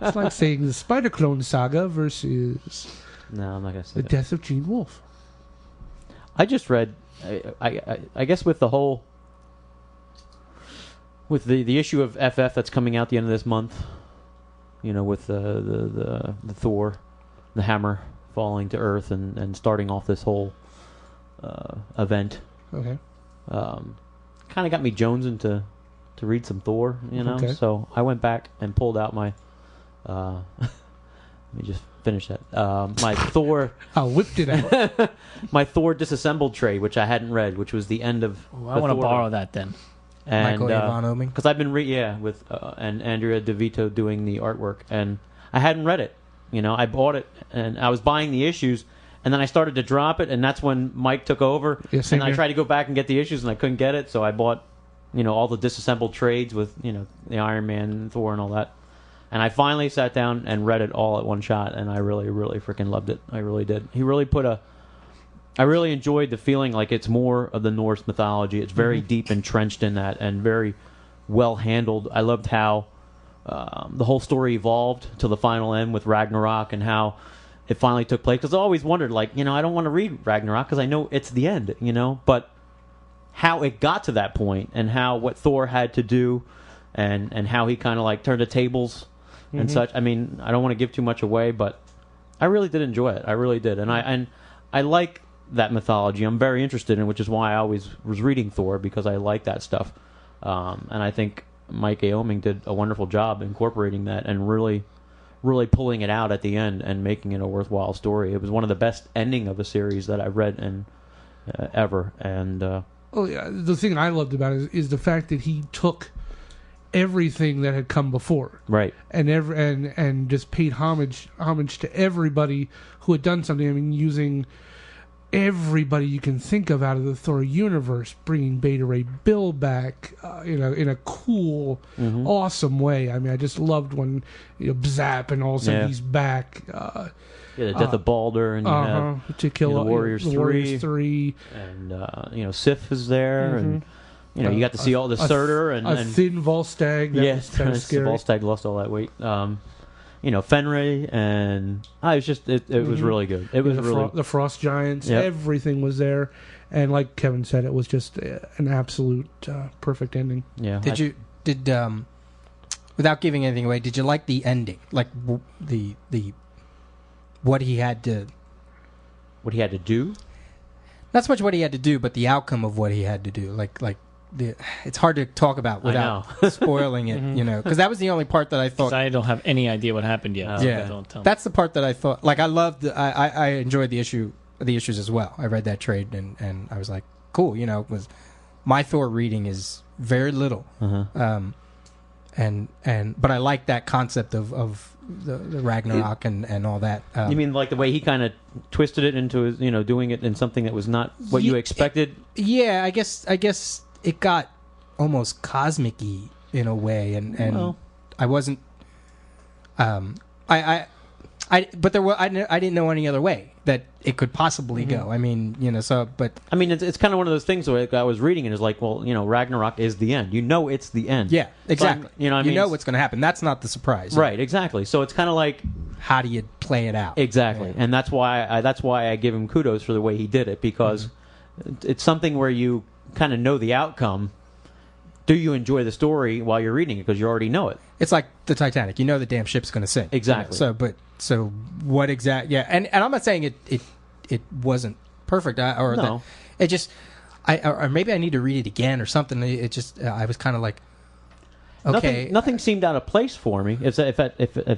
It's like saying the Spider Clone Saga versus. No, I'm not gonna say the death of Gene Wolfe. I just read. I guess with the whole. With the issue of FF that's coming out the end of this month, you know, with the Thor, the hammer falling to Earth and starting off this whole event. Okay. Kind of got me jonesing to read some Thor, you know. Okay. So I went back and pulled out my. Let me just finish that. My Thor. I whipped it out. My Thor disassembled trade, which I hadn't read, which was the end of. I want to borrow that then. And, Michael Avon Oeming, because I've been with and Andrea DeVito doing the artwork, and I hadn't read it. You know, I bought it and I was buying the issues, and then I started to drop it, and that's when Mike took over. Yeah, and I tried to go back and get the issues, and I couldn't get it, so I bought, you know, all the disassembled trades with, you know, the Iron Man, Thor, and all that. And I finally sat down and read it all at one shot, and I really, really freaking loved it. I really did. He really I really enjoyed the feeling like it's more of the Norse mythology. It's very deep entrenched in that and very well handled. I loved how the whole story evolved to the final end with Ragnarok and how it finally took place. Because I always wondered, like, you know, I don't want to read Ragnarok because I know it's the end, you know, but how it got to that point and how what Thor had to do and how he kind of like turned the tables and such. I mean, I don't want to give too much away, but I really did enjoy it. I really did. And I like that mythology. I'm very interested in, which is why I always was reading Thor, because I like that stuff. And I think Mike A. Oeming did a wonderful job incorporating that and really, really pulling it out at the end and making it a worthwhile story. It was one of the best ending of a series that I've read ever. And oh yeah, the thing I loved about it is the fact that he took everything that had come before, right, and just paid homage to everybody who had done something. I mean, using everybody you can think of out of the Thor universe, bringing Beta Ray Bill back, in a cool, awesome way. I mean, I just loved when Zap and all of a sudden he's back. The death of Balder, and you have to kill the Warriors 3, and Sif is there, and you got to see all the Surtur and thin Volstagg. Yes, Volstagg lost all that weight. Fenrir, and it was really good. It was the Frost Giants. Yep. Everything was there, and like Kevin said, it was just an absolute perfect ending. Yeah. Did without giving anything away, did you like the ending? Like the what he had to do? Not so much what he had to do, but the outcome of what he had to do. It's hard to talk about without spoiling it, because that was the only part that I thought. I don't have any idea what happened yet. That's the part that I thought. Like, I loved. I enjoyed the issues as well. I read that trade and I was like, cool. Was my Thor reading is very little, but I like that concept of the Ragnarok and all that. You mean like the way he kind of twisted it into doing it in something that was not what you expected? Yeah, I guess it got almost cosmic-y in a way, and well, I wasn't. But there was I didn't know any other way that it could possibly go. I mean, but I mean, it's kind of one of those things where I was reading it is like, well, Ragnarok is the end. You know, it's the end. Yeah, exactly. So you know what's going to happen. That's not the surprise, right? Exactly. So it's kind of like, how do you play it out? Exactly, Yeah. and that's why I give him kudos for the way he did it, because it's something where you kind of know the outcome. Do you enjoy the story while you're reading it because you already know it? It's like the Titanic. You know the damn ship's going to sink. Exactly. So what exact? Yeah, and I'm not saying it wasn't perfect, or no. That it just or maybe I need to read it again or something. It just I was kind of like, okay, nothing seemed out of place for me. If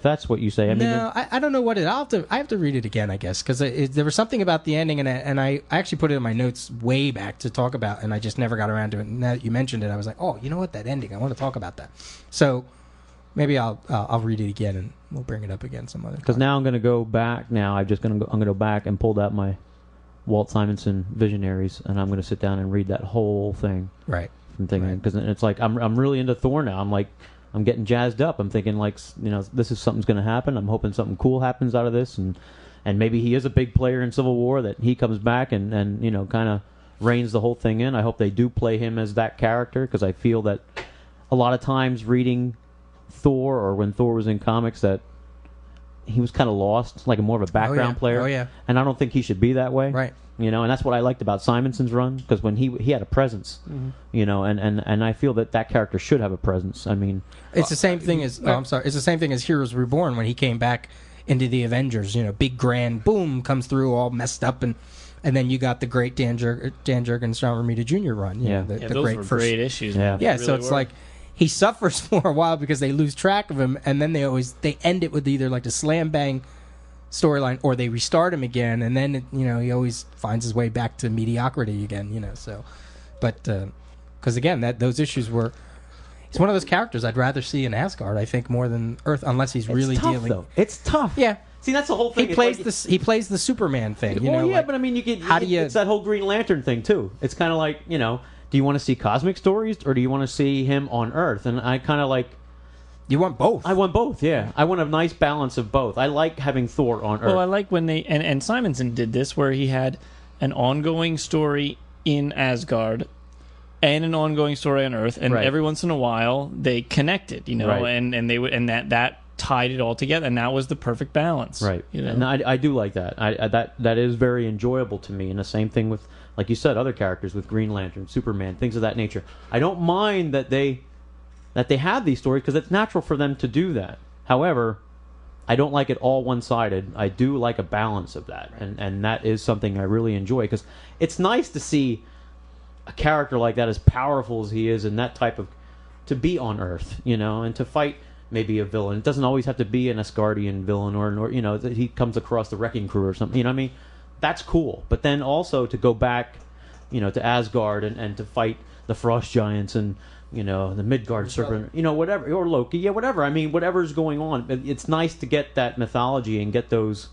that's what you say, I mean, I don't know what it. I have to read it again, I guess, because there was something about the ending, and I actually put it in my notes way back to talk about, and I just never got around to it. And now that you mentioned it, I was like, oh, you know what, that ending, I want to talk about that. So maybe I'll read it again, and we'll bring it up again some other time. Because now I'm going to go back. Now I'm going to go back and pull out my Walt Simonson Visionaries, and I'm going to sit down and read that whole thing. Right. I'm thinking, because it's like I'm really into Thor now. I'm getting jazzed up. I'm thinking this is something's going to happen. I'm hoping something cool happens out of this, and maybe he is a big player in Civil War, that he comes back and kind of reins the whole thing in. I hope they do play him as that character, because I feel that a lot of times reading Thor, or when Thor was in comics, that he was kind of lost, like more of a background player. Oh yeah. And I don't think he should be that way. Right. And that's what I liked about Simonson's run, because when he had a presence, and I feel that character should have a presence. I mean, it's the same thing as I'm sorry, it's the same thing as Heroes Reborn when he came back into the Avengers. Big grand boom comes through all messed up, and then you got the great Dan Jurgens, John Romita Jr. run. The those great were first, great issues. Yeah, man. so it's like he suffers for a while because they lose track of him, and then they end it with either like the slam bang storyline, or they restart him again, and then he always finds his way back to mediocrity again. So, but because again, those issues were. He's one of those characters I'd rather see in Asgard, I think, more than Earth, unless he's really tough, dealing. Though. It's tough. Yeah. See, that's the whole thing. He plays the Superman thing. But I mean, it's that whole Green Lantern thing too. It's kind of like, do you want to see cosmic stories, or do you want to see him on Earth? And I kind of like. You want both. I want both, yeah. I want a nice balance of both. I like having Thor on Earth. Well, I like when they... And Simonson did this, where he had an ongoing story in Asgard and an ongoing story on Earth, and every once in a while they connected, Right. and they would, and that tied it all together, and that was the perfect balance. Right. And I do like that. That is very enjoyable to me, and the same thing with, like you said, other characters with Green Lantern, Superman, things of that nature. I don't mind that they have these stories, because it's natural for them to do that. However, I don't like it all one-sided. I do like a balance of that, and that is something I really enjoy, because it's nice to see a character like that, as powerful as he is, and that type of, to be on Earth, and to fight maybe a villain. It doesn't always have to be an Asgardian villain, or that he comes across the Wrecking Crew or something. I mean, that's cool. But then also to go back, to Asgard and to fight the Frost Giants and the Midgard Serpent, whatever, or Loki, whatever. I mean, whatever's going on. It's nice to get that mythology and get those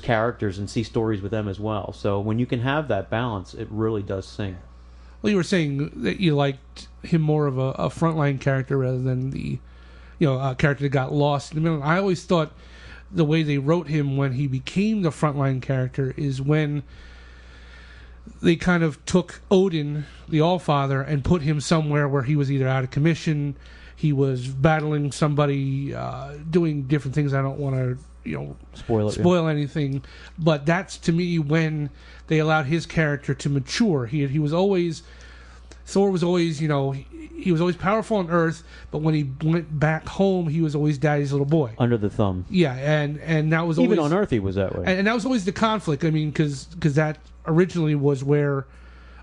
characters and see stories with them as well. So when you can have that balance, it really does sing. Well, you were saying that you liked him more of a frontline character rather than the, a character that got lost in the middle. I always thought the way they wrote him when he became the frontline character is when they kind of took Odin, the Allfather, and put him somewhere where he was either out of commission, he was battling somebody, doing different things. I don't want to, spoil anything, but that's to me when they allowed his character to mature. He was always, Thor was always, he was always powerful on Earth, but when he went back home, he was always Daddy's little boy, under the thumb. Yeah, and that was even always, on Earth he was that way, and that was always the conflict. I mean, because that originally was where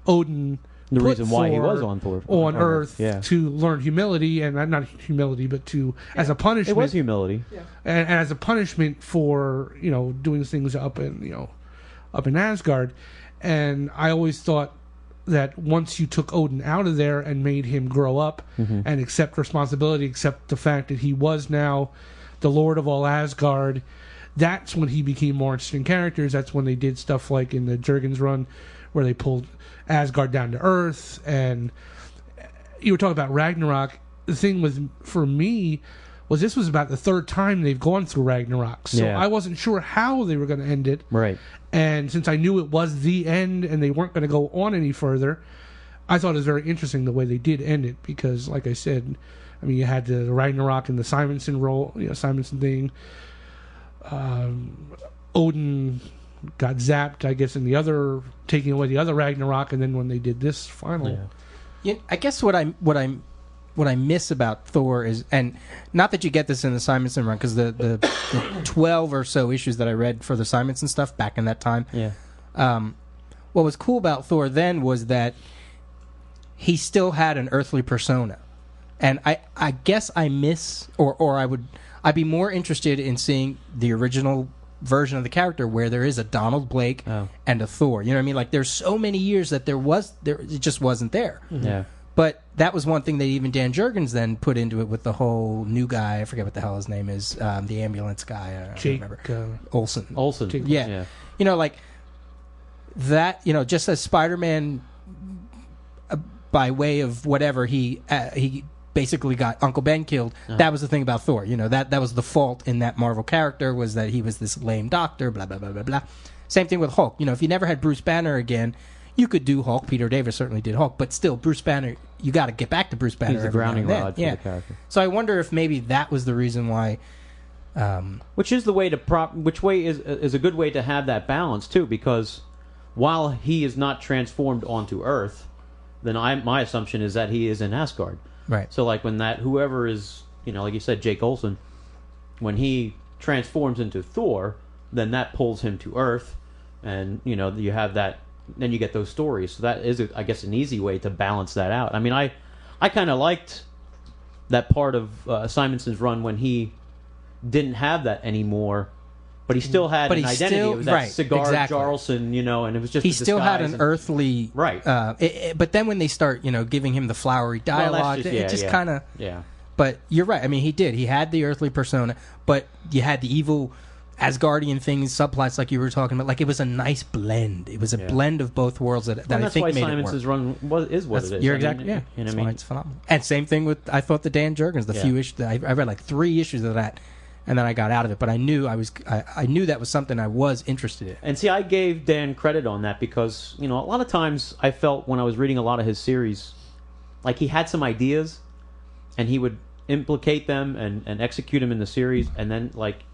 Odin, the reason why he was on Thor on Earth, to learn humility, and not humility, but to as a punishment. It was humility, and as a punishment for doing things up in Asgard. And I always thought that once you took Odin out of there and made him grow up and accept responsibility, accept the fact that he was now the Lord of all Asgard, that's when he became more interesting characters. That's when they did stuff like in the Jurgens run where they pulled Asgard down to Earth. And you were talking about Ragnarok. The thing with, for me, was this was about the third time they've gone through Ragnarok. So I wasn't sure how they were going to end it. Right. And since I knew it was the end and they weren't going to go on any further, I thought it was very interesting the way they did end it. Because, like I said, I mean, you had the Ragnarok and the Simonson role, Simonson thing. Odin got zapped, I guess, in the other, taking away the other Ragnarok, and then when they did this final. Yeah, I guess what I miss about Thor is, and not that you get this in the Simonson run, because the 12 or so issues that I read for the Simonson stuff back in that time, what was cool about Thor then was that he still had an earthly persona. And I guess I miss, or I'd be more interested in seeing the original version of the character where there is a Donald Blake and a Thor. You know what I mean? Like, there's so many years that it just wasn't there. Yeah. But that was one thing that even Dan Jurgens then put into it with the whole new guy. I forget what the hell his name is. The ambulance guy. I don't remember. Olsen. Yeah. You know, like that. You know, just as Spider-Man, by way of whatever, he basically got Uncle Ben killed. That was the thing about Thor. You know, that was the fault in that Marvel character, was that he was this lame doctor. Blah blah blah blah blah. Same thing with Hulk. You know, if you never had Bruce Banner again, you could do Hulk. Peter Davis certainly did Hulk, but still, Bruce Banner, you got to get back to Bruce Banner. He's the grounding rod for the character. So I wonder if maybe that was the reason why. Which is the way to which way is a good way to have that balance too, because while he is not transformed onto Earth, then my assumption is that he is in Asgard. Right. So like when whoever is, you know, like you said, Jake Olsen, when he transforms into Thor, then that pulls him to Earth, and you know you have that. Then you get those stories. So that is, I guess, an easy way to balance that out. I mean, I kind of liked that part of Simonson's run when he didn't have that anymore, but he still had an identity. It was that cigar Jarlson, you know, and it was just he still had an earthly right. But then when they start, you know, giving him the flowery dialogue, it just kind of But you're right. I mean, he did. He had the earthly persona, but you had the evil Asgardian things, subplots like you were talking about. Like, it was a nice blend. It was a blend of both worlds that I think made it work. That's why Simonson's run is what it is. You're exactly, you know what I mean? It's phenomenal. And same thing with, I thought the Dan Jurgens, the few issues, I read like 3 issues of that, and then I got out of it. But I knew I knew that was something I was interested in. And see, I gave Dan credit on that because, you know, a lot of times I felt when I was reading a lot of his series, like he had some ideas, and he would implicate them and execute them in the series, and then like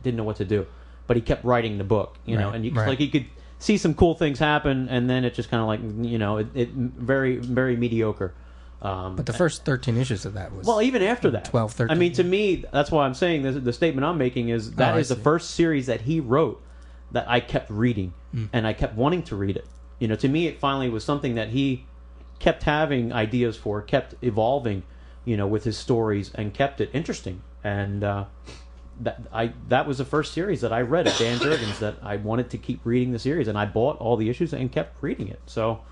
didn't know what to do, but he kept writing the book, you know, and like you could see some cool things happen, and then it just kind of like, you know, it very, very mediocre. But the first 13 issues of that was even after that 12, 13. I mean, to me, that's why I'm saying the statement I'm making is that is the first series that he wrote that I kept reading and I kept wanting to read it. You know, to me, it finally was something that he kept having ideas for, kept evolving, you know, with his stories, and kept it interesting. And that was the first series that I read of Dan Jurgens that I wanted to keep reading the series, and I bought all the issues and kept reading it. So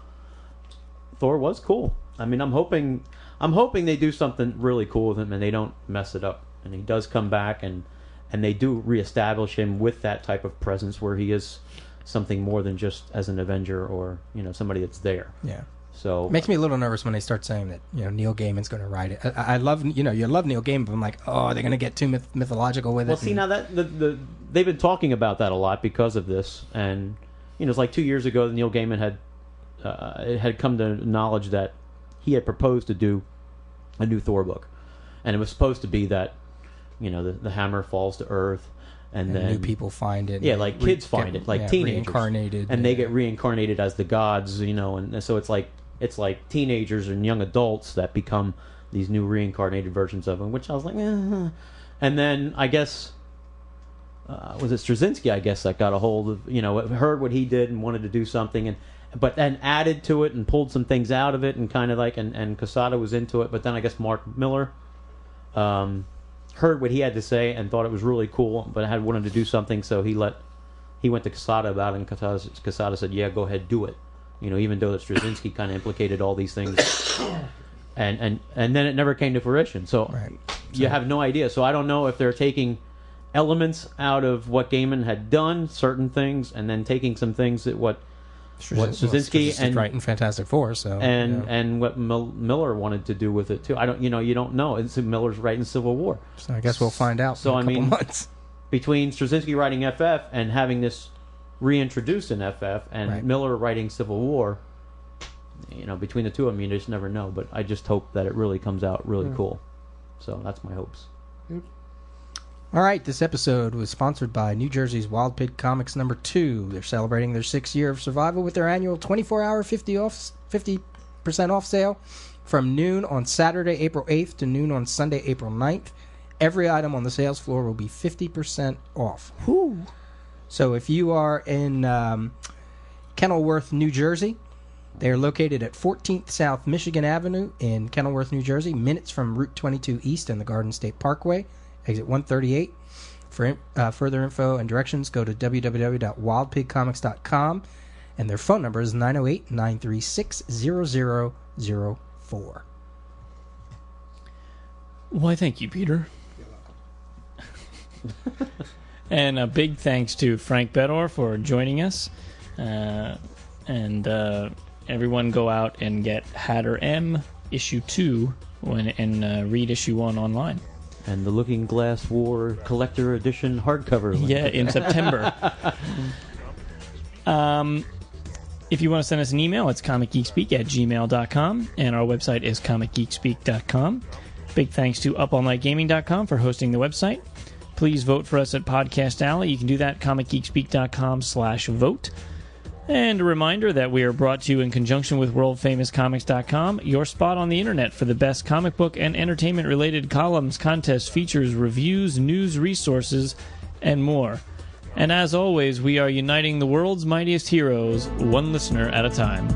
Thor was cool. I mean, I'm hoping they do something really cool with him and they don't mess it up. And he does come back, and they do reestablish him with that type of presence where he is something more than just as an Avenger or, you know, somebody that's there. Yeah. So it makes me a little nervous when they start saying that, you know, Neil Gaiman's going to write it. I love, you know, you love Neil Gaiman, but I'm like, oh, they're going to get too mythological with it. Well, see, now that they've been talking about that a lot because of this, and you know, it's like 2 years ago that Neil Gaiman had come to knowledge that he had proposed to do a new Thor book, and it was supposed to be that, you know, the hammer falls to Earth. And then new people find it. Yeah, like kids find it, like teenagers, reincarnated, and they get reincarnated as the gods, you know, and so it's like teenagers and young adults that become these new reincarnated versions of them. Which I was like, and then I guess was it Straczynski? I guess that got a hold of, you know, heard what he did and wanted to do something, but then added to it and pulled some things out of it, and kind of like and Quesada was into it, but then I guess Mark Miller heard what he had to say and thought it was really cool, but wanted to do something, so he went to Quesada about it, and Quesada said, yeah, go ahead, do it. even though Straczynski kind of implicated all these things, and then it never came to fruition. So you have no idea. So I don't know if they're taking elements out of what Gaiman had done, certain things, and then taking some things that what Straczynski and writing Fantastic Four, and what Miller wanted to do with it too. I don't, you don't know. It's Miller's writing Civil War, so I guess we'll find out. So in a couple months. Between Straczynski writing FF and having this reintroduced in FF, and Miller writing Civil War, between the two of them, you just never know. But I just hope that it really comes out really cool. So that's my hopes. Yep. All right, this episode was sponsored by New Jersey's Wild Pig Comics number 2. They're celebrating their 6th year of survival with their annual 24-hour 50% off sale from noon on Saturday, April 8th to noon on Sunday, April 9th. Every item on the sales floor will be 50% off. Whew. So if you are in Kenilworth, New Jersey, they are located at 14th South Michigan Avenue in Kenilworth, New Jersey, minutes from Route 22 East and the Garden State Parkway. Exit 138. For further info and directions, go to www.wildpigcomics.com, and their phone number is 908-936-0004. Why, thank you, Peter. And a big thanks to Frank Beddor for joining us. And everyone go out and get Hatter M issue 2 and read issue 1 online. And the Looking Glass War Collector Edition hardcover. Yeah, in September. If you want to send us an email, it's comicgeekspeak@gmail.com, and our website is comicgeekspeak.com. Big thanks to upallnightgaming.com for hosting the website. Please vote for us at Podcast Alley. You can do that at comicgeekspeak.com/vote. And a reminder that we are brought to you in conjunction with worldfamouscomics.com, your spot on the internet for the best comic book and entertainment-related columns, contests, features, reviews, news, resources, and more. And as always, we are uniting the world's mightiest heroes, one listener at a time.